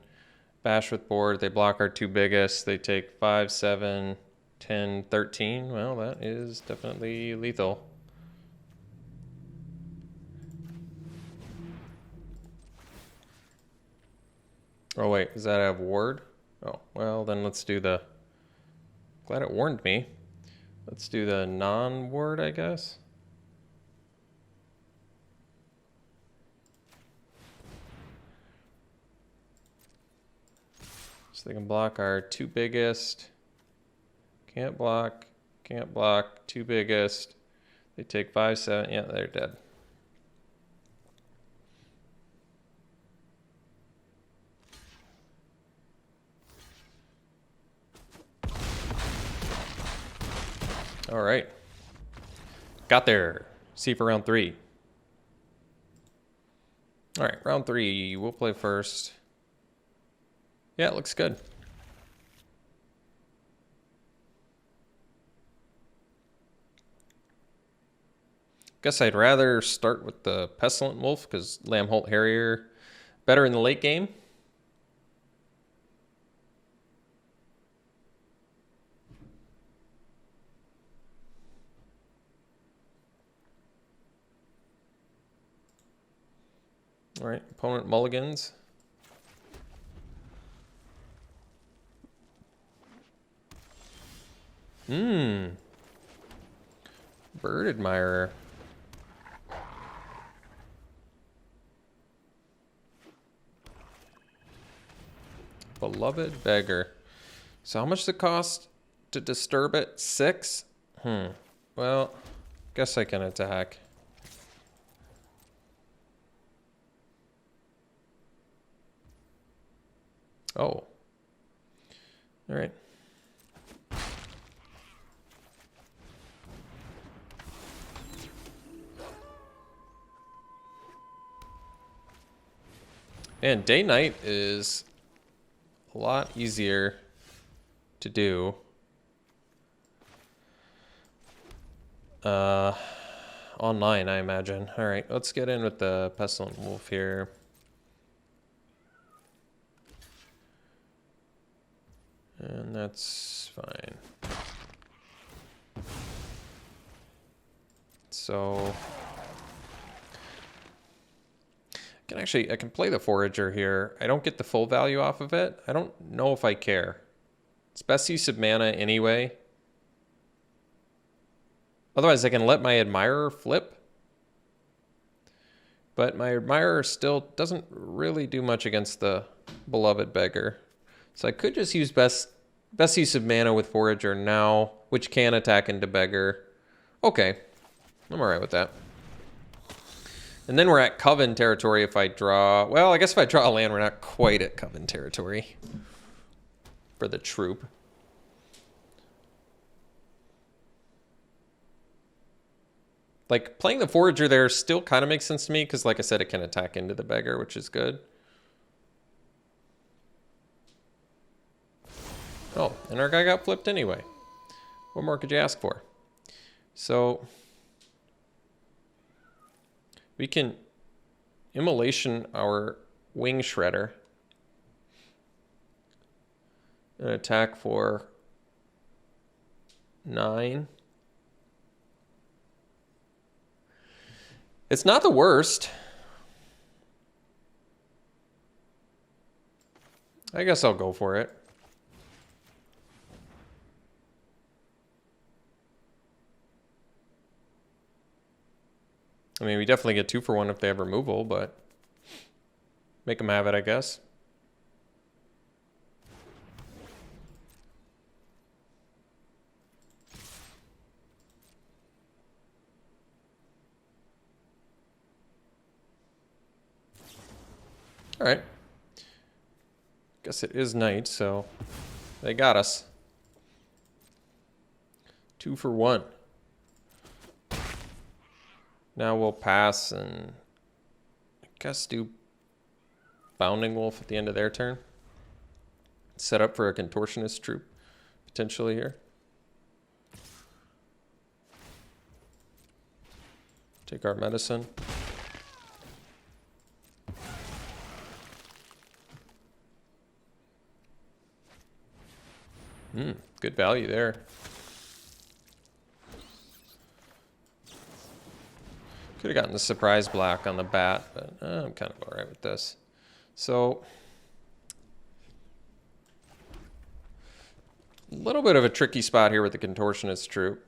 Bash with board. They block our 2 biggest. They take 5, 7, 10, 13. Well, that is definitely lethal. Oh wait, does that have ward? Oh, well then let's do the... Glad it warned me. Let's do the non-ward, I guess. So they can block our 2 biggest. Can't block, 2 biggest. They take 5, 7, yeah, they're dead. All right. Got there. See for round 3. All right, round 3. We'll play first. Yeah, it looks good. Guess I'd rather start with the Pestilent Wolf because Lambholt Harrier better in the late game. All right, opponent mulligans. Bird Admirer. Beloved Beggar. So how much does it cost to disturb it? 6? Well, guess I can attack. Oh. All right. And day-night is a lot easier to do. Online, I imagine. All right, let's get in with the Pestilent Wolf here. And that's fine. So I can play the Forager here. I don't get the full value off of it. I don't know if I care. It's best use of mana anyway. Otherwise, I can let my Admirer flip. But my Admirer still doesn't really do much against the Beloved Beggar. So I could just use best use of mana with Forager now, which can attack into Beggar. Okay, I'm alright with that. And then we're at Coven territory if I draw... Well, I guess if I draw a land, we're not quite at Coven territory for the troop. Like, playing the Forager there still kind of makes sense to me, because like I said, it can attack into the Beggar, which is good. Oh, and our guy got flipped anyway. What more could you ask for? So, we can Immolation our Wing Shredder. And attack for 9. It's not the worst. I guess I'll go for it. I mean, we definitely get 2 for 1 if they have removal, but make them have it, I guess. All right. Guess it is night, so they got us. 2 for 1. Now we'll pass and I guess do Bounding Wolf at the end of their turn. Set up for a Contortionist troop potentially here. Take our medicine. Good value there. Could have gotten the surprise black on the bat, but I'm kind of all right with this. So, a little bit of a tricky spot here with the Contortionist troop.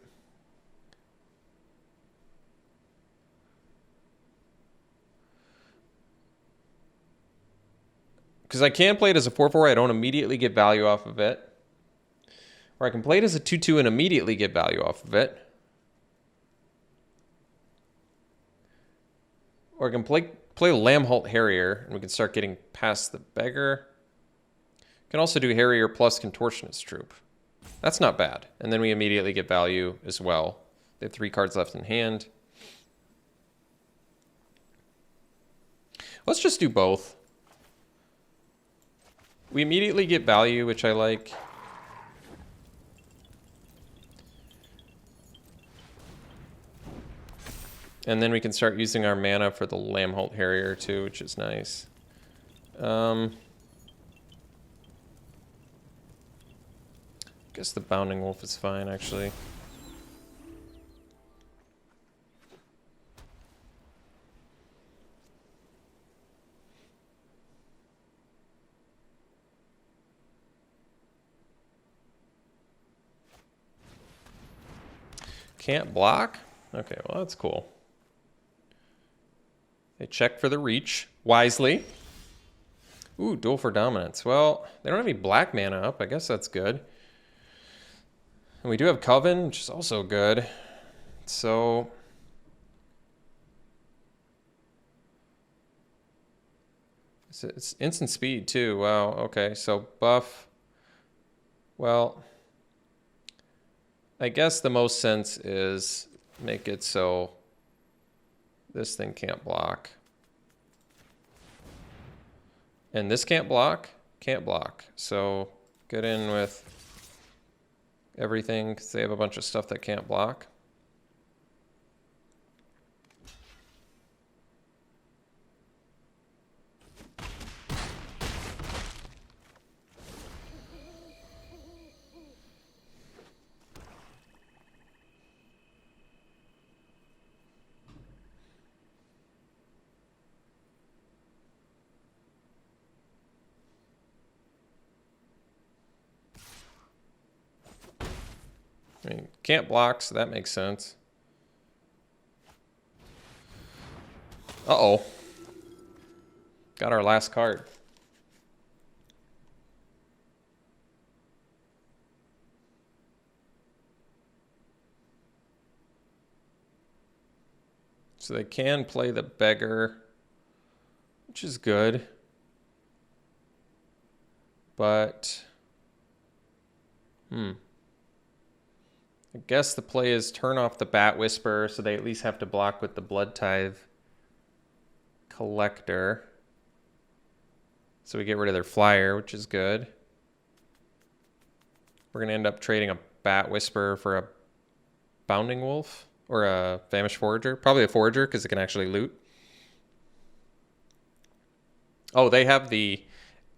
Because I can play it as a 4/4, I don't immediately get value off of it. Or I can play it as a 2/2 and immediately get value off of it. Or I can play Lambholt Harrier, and we can start getting past the Beggar. Can also do Harrier plus Contortionist troop. That's not bad. And then we immediately get value as well. They have 3 cards left in hand. Let's just do both. We immediately get value, which I like. And then we can start using our mana for the Lambholt Harrier too, which is nice. I guess the Bounding Wolf is fine, actually. Can't block? Okay, well, that's cool. They check for the reach wisely. Ooh, duel for dominance. Well, they don't have any black mana up. I guess that's good. And we do have Coven, which is also good. So it's instant speed too. Wow, okay. So buff. Well, I guess the most sense is make it so this thing can't block. And this can't block? Can't block. So get in with everything because they have a bunch of stuff that can't block. I mean, can't block, so that makes sense. Uh-oh. Got our last card. So they can play the beggar, which is good. But, I guess the play is turn off the Bat Whisperer, so they at least have to block with the Blood Tithe Collector. So we get rid of their flyer, which is good. We're going to end up trading a Bat Whisperer for a Bounding Wolf or a Famished Forager. Probably a Forager because it can actually loot. Oh, they have the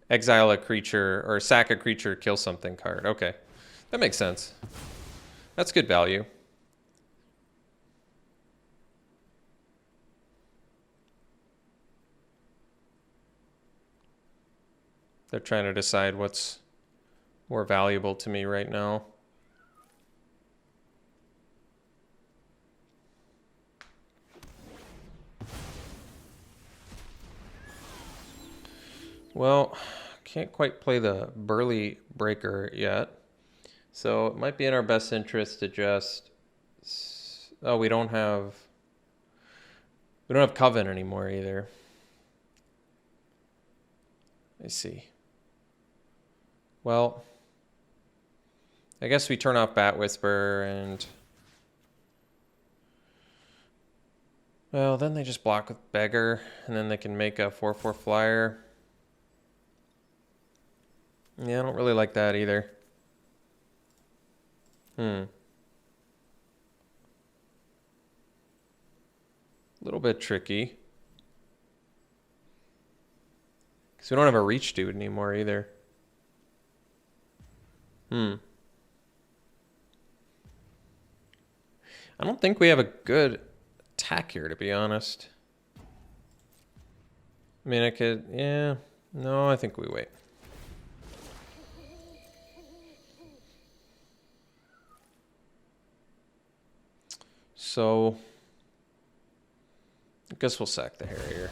exile a creature or sack a creature, kill something card. Okay, that makes sense. That's good value. They're trying to decide what's more valuable to me right now. Well, can't quite play the Burly Breaker yet. So it might be in our best interest to just... Oh, we don't have Coven anymore either. I see. Well, I guess we turn off Bat Whisperer and... Well, then they just block with Beggar, and then they can make a 4/4 flyer. Yeah, I don't really like that either. A little bit tricky. Because we don't have a Reach Dude anymore either. I don't think we have a good attack here, to be honest. I mean, I could... Yeah. No, I think we wait. So... I guess we'll sack the Harrier.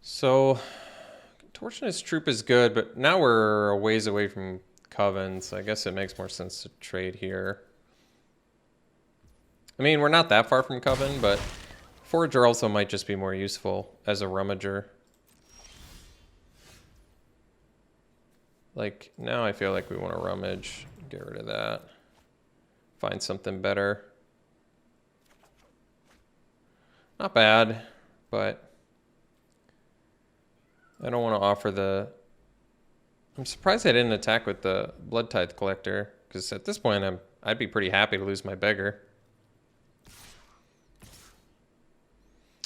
So, Contortionist Troop is good, but now we're a ways away from Coven, so I guess it makes more sense to trade here. I mean, we're not that far from Coven, but Forager also might just be more useful as a Rummager. Like, now I feel like we want to Rummage. Get rid of that. Find something better. Not bad, but... I don't want to offer the... I'm surprised I didn't attack with the Blood Tithe Collector, because at this point I'd be pretty happy to lose my Beggar.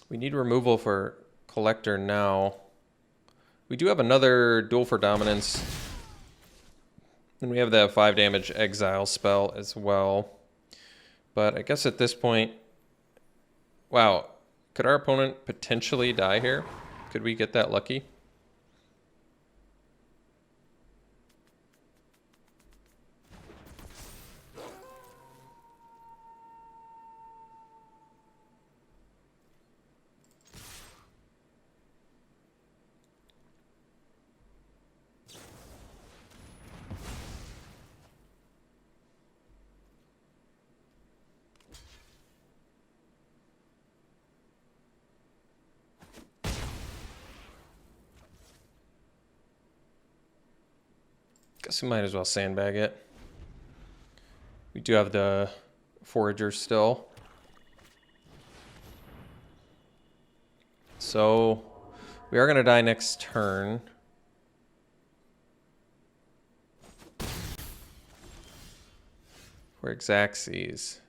We need removal for Collector now. We do have another Duel for Dominance. And we have the 5 damage Exile spell as well. But I guess at this point... Wow, could our opponent potentially die here? Could we get that lucky? Guess we might as well sandbag it. We do have the Forager still. So we are going to die next turn. For Xaxes.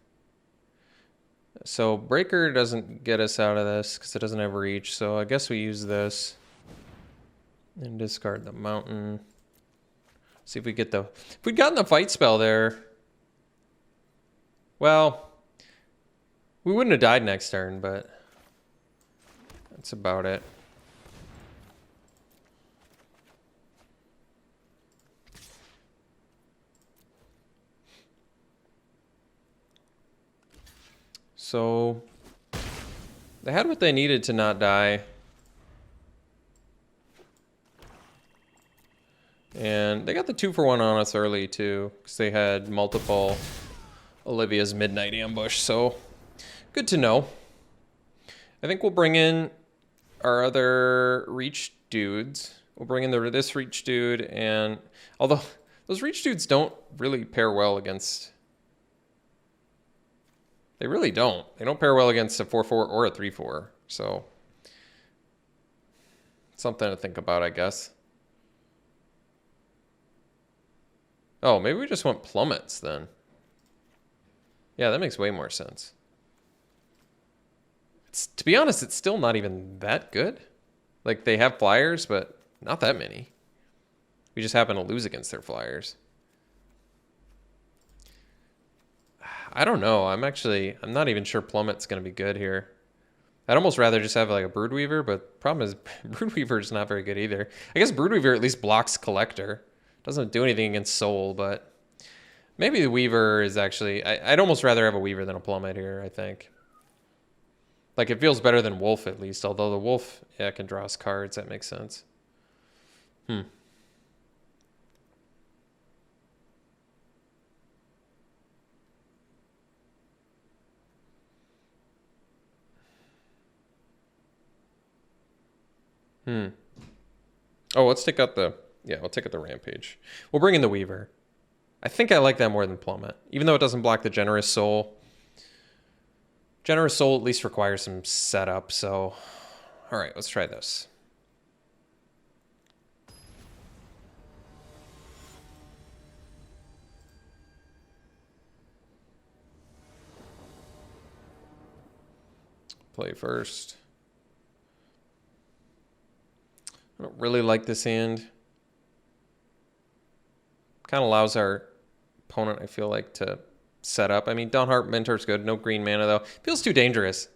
So Breaker doesn't get us out of this because it doesn't have reach. So I guess we use this and discard the mountain. See if we get the... If we'd gotten the fight spell there... Well, we wouldn't have died next turn, but that's about it. So they had what they needed to not die. And they got the 2-for-1 on us early too, because they had multiple Olivia's Midnight Ambush, so good to know. I think we'll bring in our other reach dudes. We'll bring in this reach dude, and although those reach dudes don't really pair well against... They really don't. They don't pair well against a 4-4 or a 3-4, so something to think about, I guess. Oh, maybe we just want plummets then. Yeah, that makes way more sense. To be honest, it's still not even that good. Like, they have flyers, but not that many. We just happen to lose against their flyers. I don't know. I'm not even sure plummet's going to be good here. I'd almost rather just have like a Broodweaver, but problem is Broodweaver is not very good either. I guess Broodweaver at least blocks Collector. Doesn't do anything against Soul, but maybe the Weaver is actually... I'd almost rather have a Weaver than a Plummet here, I think. Like, it feels better than Wolf, at least. Although the Wolf, yeah, can draw us cards. That makes sense. Oh, let's take out the... Yeah, we'll take out the Rampage. We'll bring in the Weaver. I think I like that more than Plummet. Even though it doesn't block the Generous Soul. Generous Soul at least requires some setup, so... Alright, let's try this. Play first. I don't really like this hand. Kind of allows our opponent, I feel like, to set up. I mean, Dawnhart Mentor's good. No green mana, though. Feels too dangerous.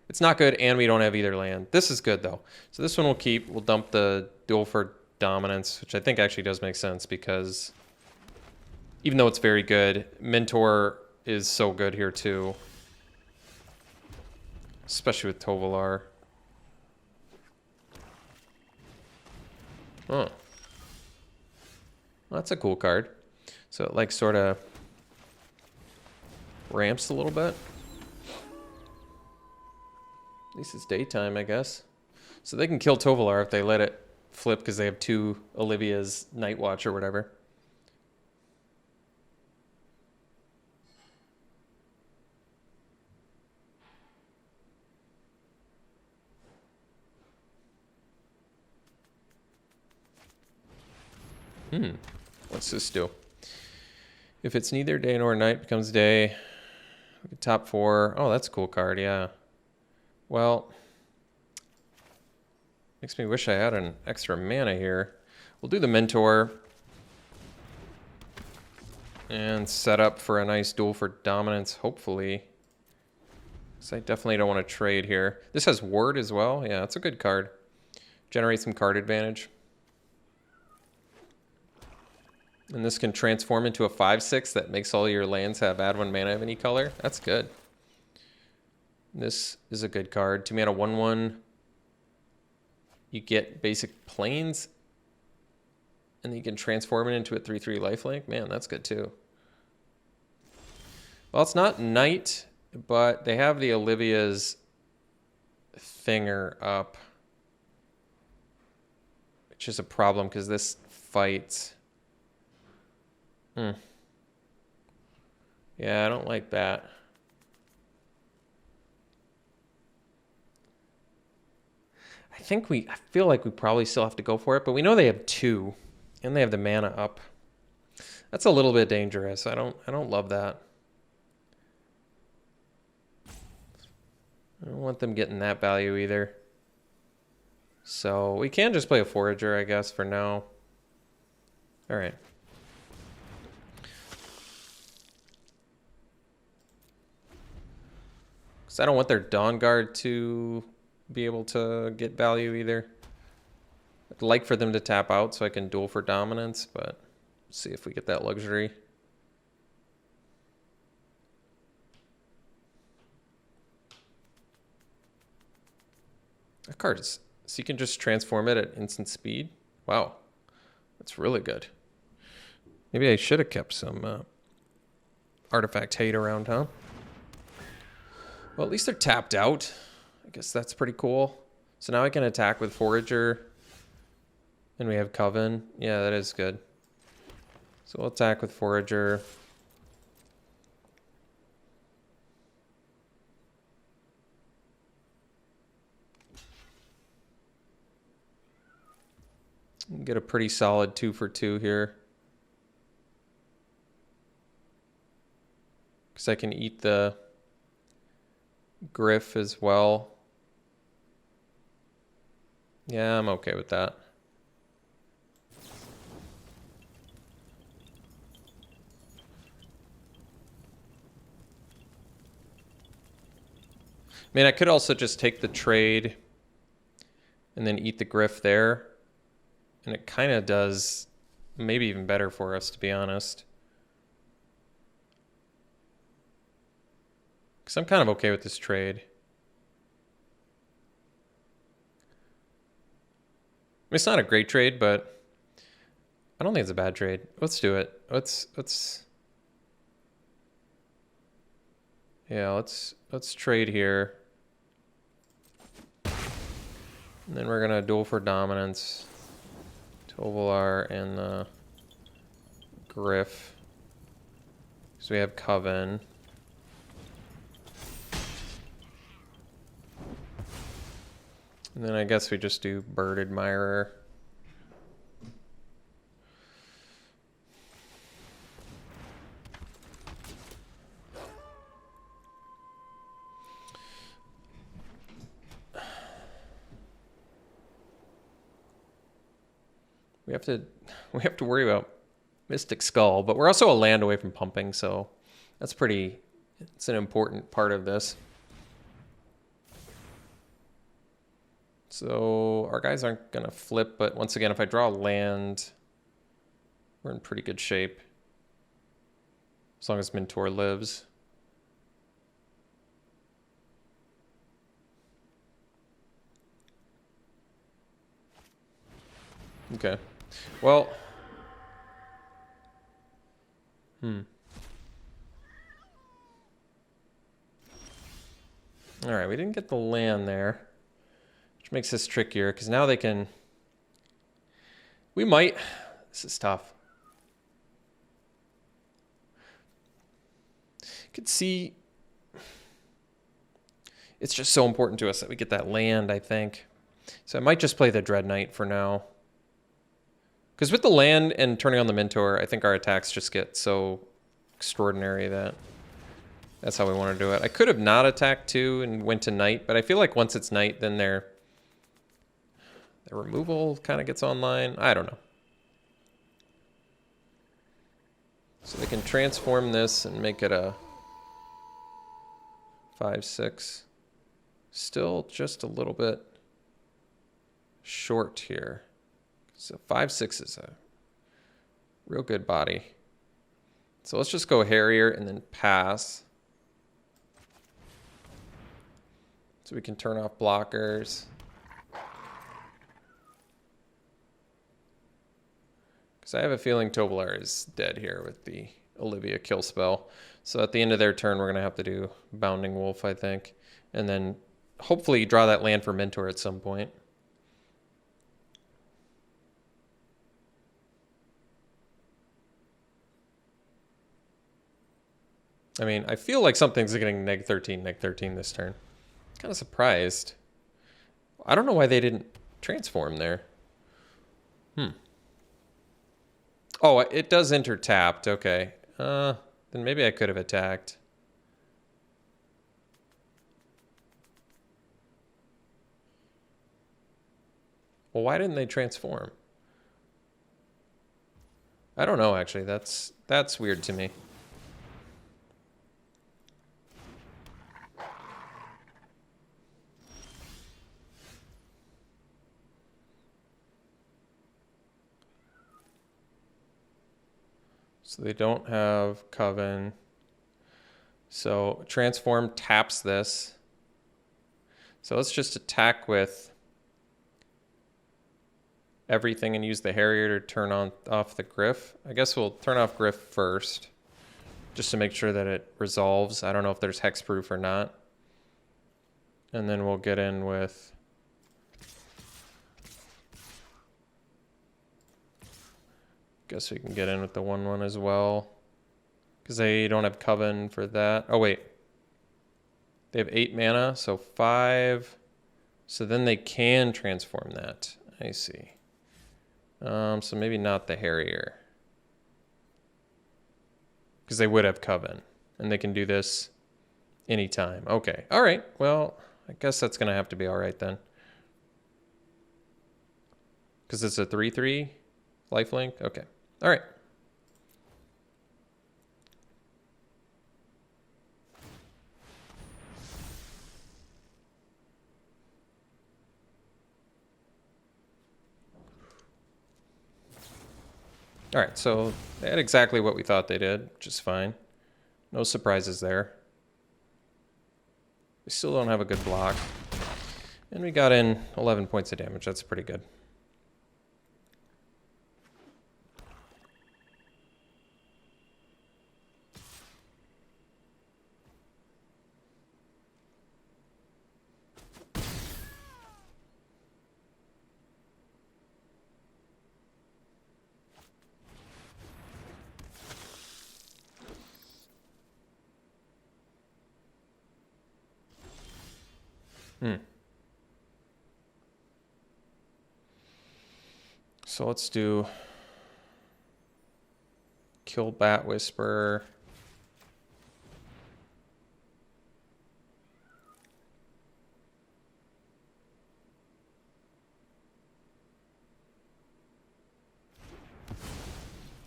It's not good, and we don't have either land. This is good, though. So this one we'll keep. We'll dump the Duel for Dominance, which I think actually does make sense, because even though it's very good, Mentor is so good here, too. Especially with Tovolar. Oh. Well, that's a cool card. So it like sort of ramps a little bit. At least it's daytime, I guess. So they can kill Tovolar if they let it flip because they have 2 Olivia's Night Watch or whatever. What's this do? If it's neither day nor night, becomes day. Top 4. Oh, that's a cool card, yeah. Well, makes me wish I had an extra mana here. We'll do the Mentor. And set up for a nice Duel for Dominance, hopefully. So I definitely don't want to trade here. This has Ward as well. Yeah, it's a good card. Generate some card advantage. And this can transform into a 5/6 that makes all your lands have add 1 mana of any color. That's good. This is a good card. 2 mana 1/1. You get basic planes. And you can transform it into a 3/3 lifelink. Man, that's good too. Well, it's not night, but they have the Olivia's Thinger up. Which is a problem because this fights... Yeah, I don't like that. I feel like we probably still have to go for it, but we know they have 2, and they have the mana up. That's a little bit dangerous. I don't love that. I don't want them getting that value either. So we can just play a Forager, I guess, for now. All right. Because I don't want their Dawn Guard to be able to get value either. I'd like for them to tap out so I can duel for dominance, but let's see if we get that luxury. That card is... So you can just transform it at instant speed? Wow. That's really good. Maybe I should have kept some artifact hate around, huh? Well, at least they're tapped out. I guess that's pretty cool. So now I can attack with Forager. And we have Coven. Yeah, that is good. So we'll attack with Forager. Get a pretty solid 2 for 2 here. Because I can eat the Griff as well. Yeah, I'm okay with that. I mean, I could also just take the trade and then eat the Griff there. And it kind of does maybe even better for us, to be honest. Because I'm kind of okay with this trade. I mean, it's not a great trade, but I don't think it's a bad trade. Let's do it. Yeah, let's trade here. And then we're gonna duel for dominance. Tovolar and the Griff. So we have Coven. And then I guess we just do Bird Admirer. We have to worry about Mystic Skull, but we're also a land away from pumping, so that's it's an important part of this. So our guys aren't gonna flip, but once again, if I draw a land, we're in pretty good shape. As long as Mentor lives. Okay. Well. All right, we didn't get the land there, which makes this trickier because now they can. This is tough. You could see. It's just so important to us that we get that land, I think. So I might just play the Dread Knight for now. Because with the land and turning on the Mentor, I think our attacks just get so extraordinary that's how we want to do it. I could have not attacked too and went to Knight, but I feel like once it's Knight, then their removal kind of gets online. I don't know. So they can transform this and make it a 5/6. Still just a little bit short here. So 5/6 is a real good body. So let's just go Harrier and then pass. So we can turn off blockers. Because I have a feeling Tovolar is dead here with the Olivia kill spell. So at the end of their turn, we're going to have to do Bounding Wolf, I think. And then hopefully draw that land for Mentor at some point. I mean, I feel like something's getting -13 this turn. Kind of surprised. I don't know why they didn't transform there. Oh, it does enter tapped. Okay. Then maybe I could have attacked. Well, why didn't they transform? I don't know, actually. That's weird to me. So they don't have Coven. So transform taps this. So let's just attack with everything and use the Harrier to turn off the Griff. I guess we'll turn off Griff first, just to make sure that it resolves. I don't know if there's hexproof or not. And then we'll get in with... Guess we can get in with the 1/1 as well. Because they don't have Coven for that. Oh, wait. They have 8 mana, so 5. So then they can transform that. I see. So maybe not the Harrier. Because they would have Coven. And they can do this anytime. Okay. All right. Well, I guess that's going to have to be all right then. Because it's a 3/3 lifelink? Okay. All right. All right, so they had exactly what we thought they did, which is fine. No surprises there. We still don't have a good block. And we got in 11 points of damage. That's pretty good. So let's do kill Bat Whisperer.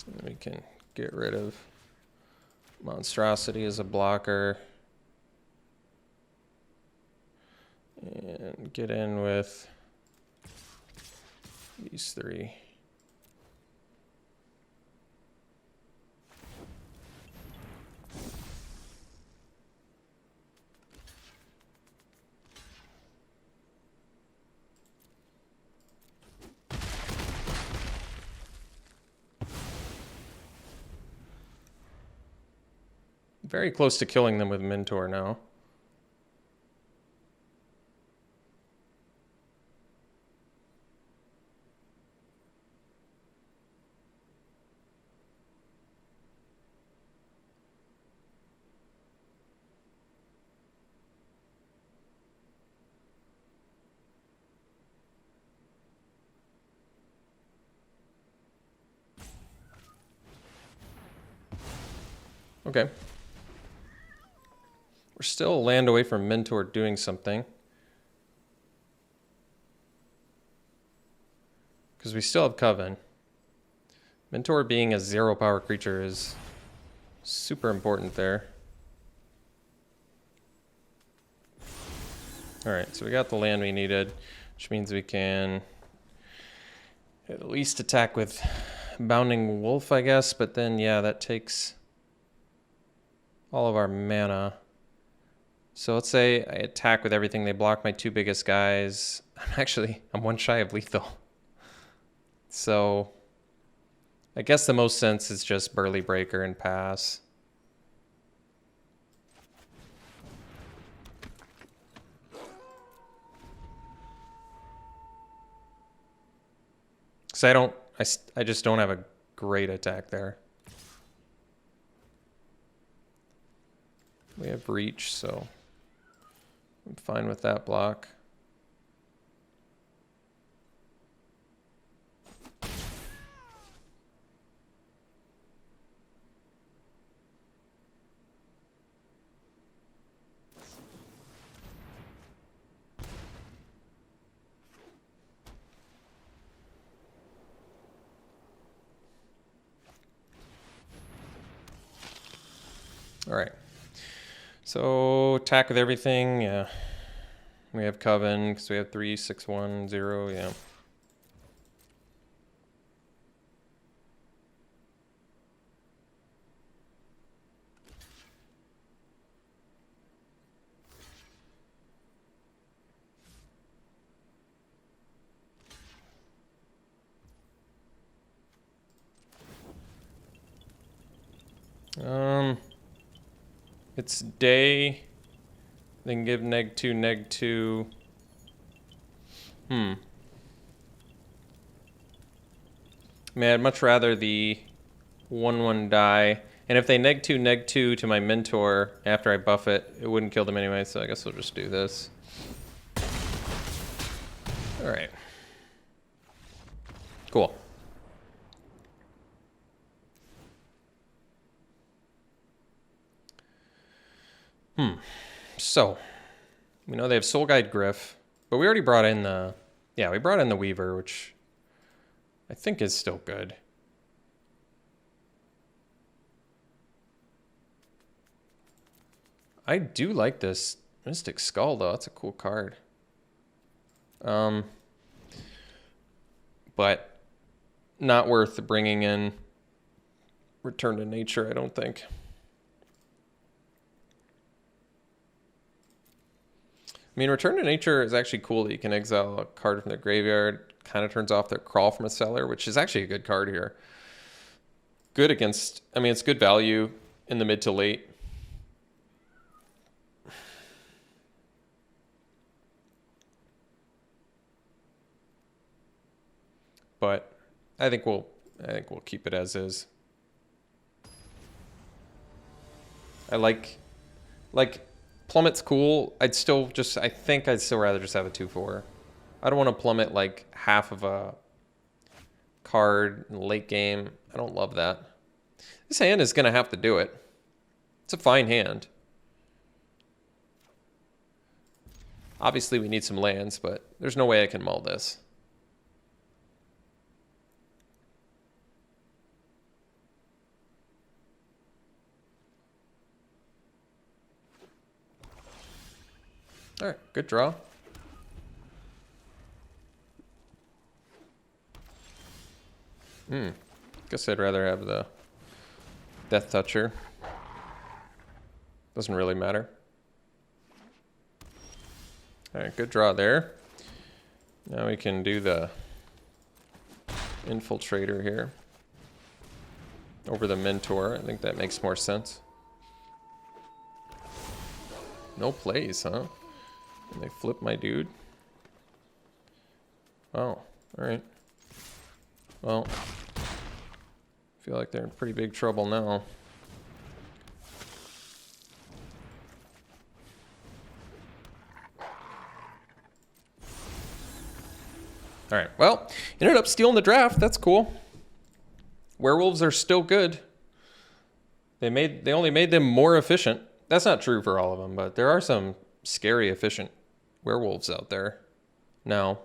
And we can get rid of Monstrosity as a blocker. And get in with these 3. Very close to killing them with Mentor now. Okay. We're still a land away from Mentor doing something. Because we still have Coven. Mentor being a 0 power creature is super important there. Alright, so we got the land we needed, which means we can at least attack with Bounding Wolf, I guess, but then, yeah, that takes all of our mana. So let's say I attack with everything. They block my 2 biggest guys. I'm 1 shy of lethal. So I guess the most sense is just Burly Breaker and pass. Because I just don't have a great attack there. We have reach, so I'm fine with that block. All right. So attack with everything. Yeah. We have Coven because we have 3, 6, 1, 0. Yeah. It's day. Then give -2, -2. I mean, I'd much rather the 1/1 die. And if they -2, -2 to my mentor after I buff it, it wouldn't kill them anyway, so I guess we'll just do this. Alright. Cool. So, we know they have Soul Guide Griff, but we already brought in the... Yeah, we brought in the Weaver, which I think is still good. I do like this Mystic Skull, though. That's a cool card. But not worth bringing in Return to Nature, I don't think. I mean, Return to Nature is actually cool that you can exile a card from the graveyard. Kind of turns off their Crawl from a Cellar, which is actually a good card here. Good against... I mean, it's good value in the mid to late. But I think we'll keep it as is. I like Plummet's cool. I think I'd still rather just have a 2/4. I don't want to plummet like half of a card in the late game. I don't love that. This hand is going to have to do it. It's a fine hand. Obviously we need some lands, but there's no way I can mull this. All right, good draw. Guess I'd rather have the Death Toucher. Doesn't really matter. All right, good draw there. Now we can do the Infiltrator here over the Mentor. I think that makes more sense. No plays, huh? And they flip my dude. Oh, alright. Well, I feel like they're in pretty big trouble now. Alright, well, ended up stealing the draft. That's cool. Werewolves are still good. They only made them more efficient. That's not true for all of them, but there are some scary efficient werewolves out there now.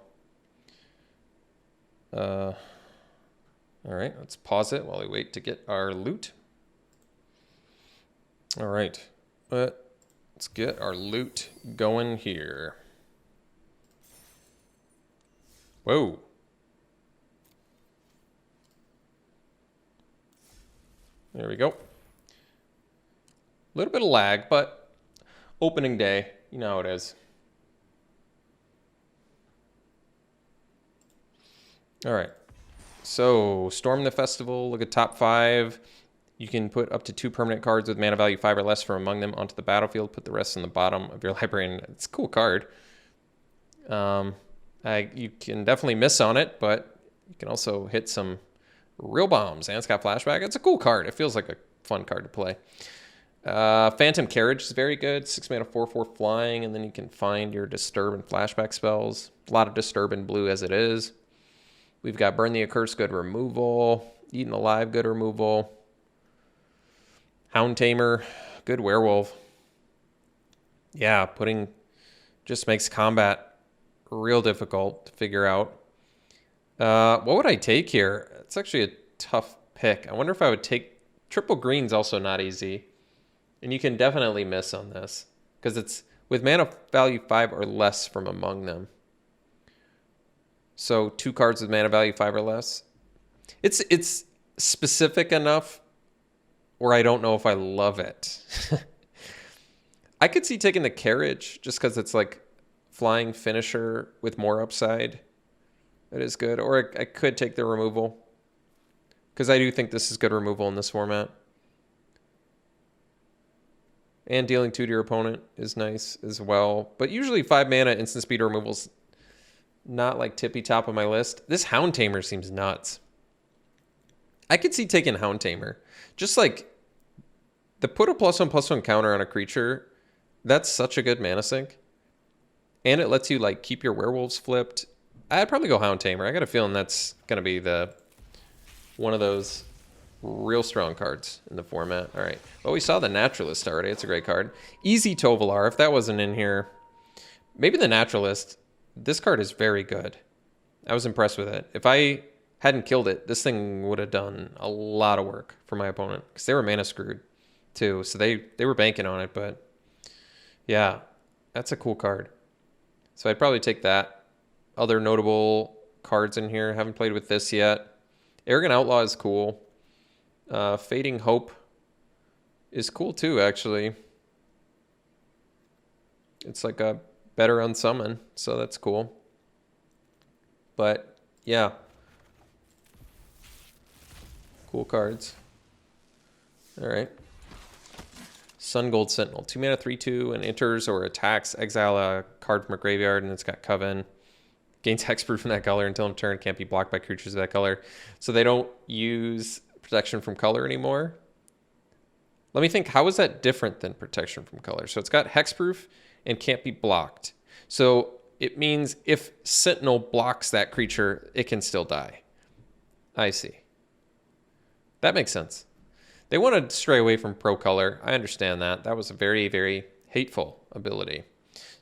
All right, let's pause it while we wait to get our loot. All right, let's get our loot going here. Whoa. There we go. A little bit of lag, but opening day, you know how it is. All right. So, Storm the Festival, look at top 5. You can put up to 2 permanent cards with mana value 5 or less from among them onto the battlefield. Put the rest on the bottom of your library, and it's a cool card. You can definitely miss on it, but you can also hit some real bombs. And it's got flashback. It's a cool card. It feels like a fun card to play. Phantom Carriage is very good. 6 mana 4/4 flying, and then you can find your Disturb and flashback spells. A lot of Disturb in blue as it is. We've got Burn the Accursed, good removal. Eaten Alive, good removal. Hound Tamer, good werewolf. Yeah, just makes combat real difficult to figure out. What would I take here? It's actually a tough pick. I wonder if I would take... Triple green's also not easy. And you can definitely miss on this because it's with mana value 5 or less from among them. So 2 cards with mana value 5 or less. It's specific enough where I don't know if I love it. I could see taking the Carriage just because it's like flying finisher with more upside. That is good. Or I could take the removal because I do think this is good removal in this format. And dealing 2 to your opponent is nice as well. But usually 5 mana instant speed removal's not like tippy top of my list. This Hound Tamer seems nuts. I could see taking Hound Tamer. Just like the put a +1/+1 counter on a creature, that's such a good mana sink. And it lets you like keep your werewolves flipped. I'd probably go Hound Tamer. I got a feeling that's going to be one of those real strong cards in the format. All right. Well, we saw the Naturalist already. It's a great card. Easy Tovolar. If that wasn't in here, maybe the Naturalist. This card is very good. I was impressed with it. If I hadn't killed it, this thing would have done a lot of work for my opponent because they were mana screwed too. So they were banking on it. But yeah, that's a cool card. So I'd probably take that. Other notable cards in here. Haven't played with this yet. Arrogant Outlaw is cool. Fading Hope is cool too, actually. It's like a better unsummon, so that's cool. But yeah, cool cards. All right. Sun Gold Sentinel, 2 mana, 3/2, and enters or attacks. Exile a card from a graveyard, and it's got Coven. Gains hexproof from that color until in turn, can't be blocked by creatures of that color. So they don't use protection from color anymore. Let me think, how is that different than protection from color? So it's got hexproof and can't be blocked. So it means if Sentinel blocks that creature, it can still die. I see. That makes sense. They want to stray away from pro color. I understand that. That was a very, very hateful ability.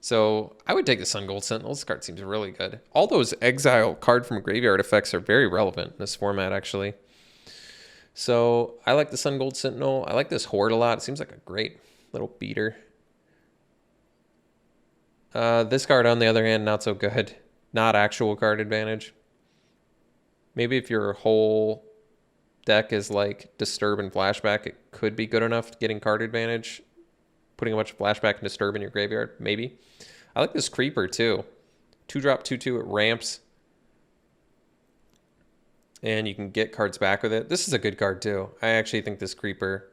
So I would take the Sun Gold Sentinel. This card seems really good. All those exile card from graveyard effects are very relevant in this format, actually. So I like the Sun Gold Sentinel. I like this Horde a lot. It seems like a great little beater. This card, on the other hand, not so good. Not actual card advantage. Maybe if your whole deck is like Disturb and Flashback, it could be good enough getting card advantage. Putting a bunch of Flashback and Disturb in your graveyard, maybe. I like this Creeper, too. 2-drop, 2/2, it ramps. And you can get cards back with it. This is a good card, too. I actually think this Creeper...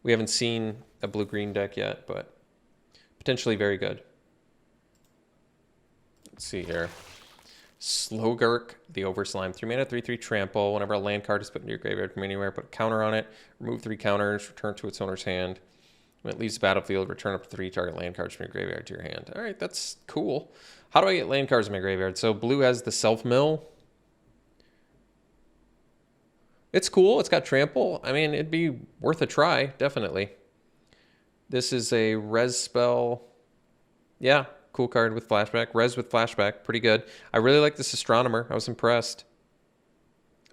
We haven't seen a blue-green deck yet, but potentially very good. Let's see here. Slogurk, the Overslime. 3 mana, 3/3 trample. Whenever a land card is put into your graveyard from anywhere, put a counter on it. Remove 3 counters, return to its owner's hand. When it leaves the battlefield, return up to 3 target land cards from your graveyard to your hand. All right, that's cool. How do I get land cards in my graveyard? So blue has the self-mill. It's cool. It's got trample. I mean, it'd be worth a try, definitely. This is a res spell. Yeah, cool card with flashback. Res with flashback, pretty good. I really like this Astronomer. I was impressed.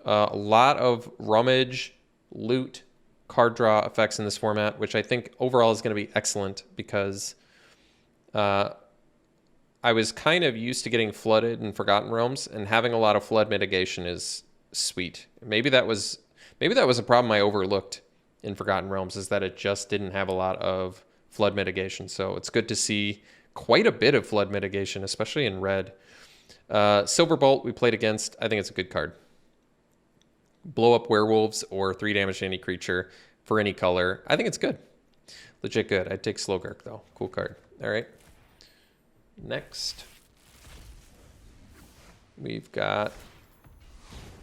A lot of rummage, loot, card draw effects in this format, which I think overall is going to be excellent because I was kind of used to getting flooded in Forgotten Realms, and having a lot of flood mitigation is sweet. Maybe that was a problem I overlooked in Forgotten Realms, is that it just didn't have a lot of flood mitigation. So it's good to see quite a bit of flood mitigation, especially in red. Silverbolt we played against. I think it's a good card. Blow up werewolves or 3 damage to any creature for any color. I think it's good. Legit good. I'd take Slogurk though. Cool card. All right. Next. We've got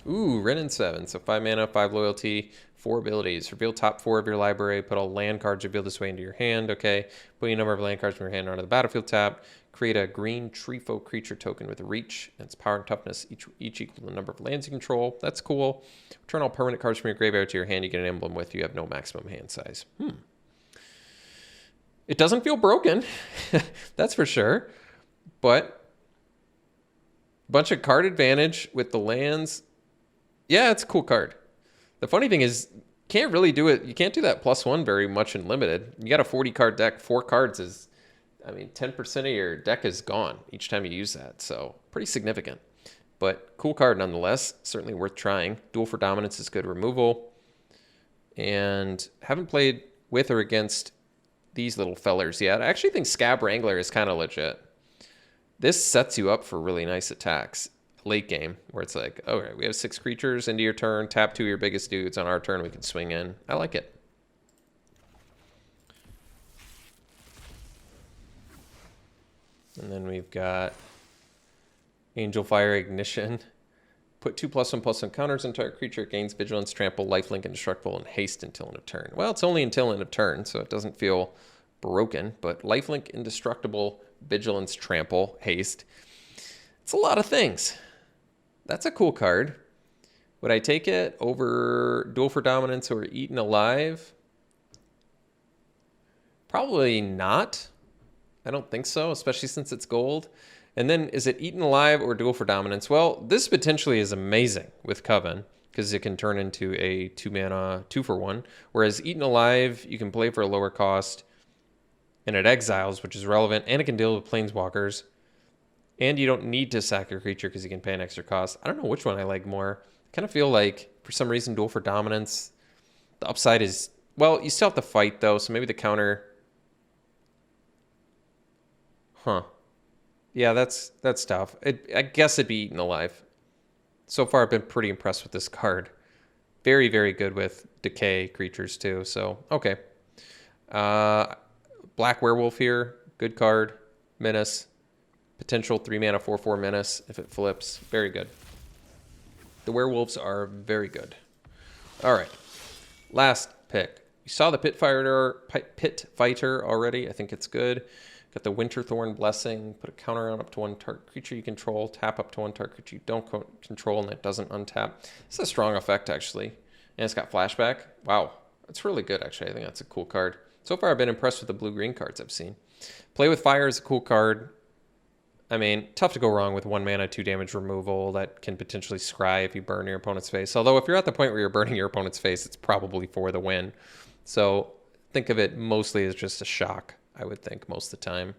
Wrenn and 7. So 5 mana, 5 loyalty, 4 abilities. Reveal top 4 of your library. Put all land cards revealed this way into your hand. Okay. Put a number of land cards from your hand onto the battlefield tab. Create a green Treefo creature token with reach and its power and toughness, each equal to the number of lands you control. That's cool. Return all permanent cards from your graveyard to your hand. You get an emblem with. You have no maximum hand size. It doesn't feel broken. That's for sure. But bunch of card advantage with the lands. Yeah, it's a cool card. The funny thing is, Can't really do it. You can't do that +1 very much in limited. You got a 40 card deck. 4 cards is, I mean, 10% of your deck is gone each time you use that. So pretty significant. But cool card nonetheless. Certainly worth trying. Duel for Dominance is good removal. And haven't played with or against these little fellers yet. I actually think Scab Wrangler is kind of legit. This sets you up for really nice attacks late game, where it's like, all right, we have 6 creatures into your turn, tap 2 of your biggest dudes. On our turn, we can swing in. I like it. And then we've got Angelfire Ignition. Put 2+1/+1 counters on target creature. It gains Vigilance, Trample, Lifelink, Indestructible, and Haste until end of turn. Well, it's only until end of turn, so it doesn't feel broken. But Lifelink, Indestructible, Vigilance, Trample, Haste. It's a lot of things. That's a cool card. Would I take it over Duel for Dominance or Eaten Alive? Probably not. I don't think so, especially since it's gold. And then is it Eaten Alive or Duel for Dominance? Well, this potentially is amazing with Coven because it can turn into a 2-mana 2-for-1. Whereas Eaten Alive, you can play for a lower cost and it exiles, which is relevant, and it can deal with Planeswalkers. And you don't need to sack your creature because you can pay an extra cost. I don't know which one I like more. I kind of feel like, for some reason, Duel for Dominance, the upside is... Well, you still have to fight, though, so maybe the counter... Huh. Yeah, that's tough. I guess it'd be Eaten Alive. So far, I've been pretty impressed with this card. Very, very good with decay creatures, too. So, okay. Black Werewolf here. Good card. Menace. Potential 3-mana 4/4 Menace if it flips. Very good. The Werewolves are very good. All right. Last pick. You saw the Pit Fighter already. I think it's good. Got the Winterthorn Blessing. Put a counter on up to 1 target creature you control. Tap up to 1 target creature you don't control, and it doesn't untap. It's a strong effect, actually. And it's got Flashback. Wow. That's really good, actually. I think that's a cool card. So far, I've been impressed with the blue-green cards I've seen. Play with Fire is a cool card. I mean, tough to go wrong with 1 mana, 2 damage removal that can potentially scry if you burn your opponent's face. Although if you're at the point where you're burning your opponent's face, it's probably for the win. So think of it mostly as just a shock, I would think, most of the time.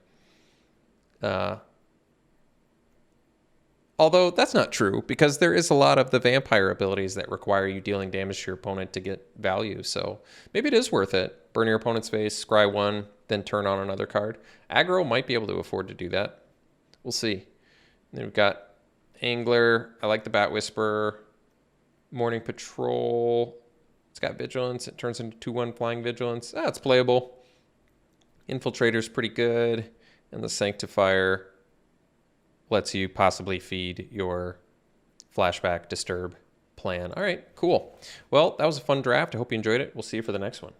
Although that's not true, because there is a lot of the vampire abilities that require you dealing damage to your opponent to get value. So maybe it is worth it. Burn your opponent's face, scry 1, then turn on another card. Aggro might be able to afford to do that. We'll see. And then we've got Angler. I like the Bat Whisperer. Morning Patrol. It's got Vigilance. It turns into 2/1 Flying Vigilance. It's playable. Infiltrator's pretty good. And the Sanctifier lets you possibly feed your Flashback Disturb plan. All right, cool. Well, that was a fun draft. I hope you enjoyed it. We'll see you for the next one.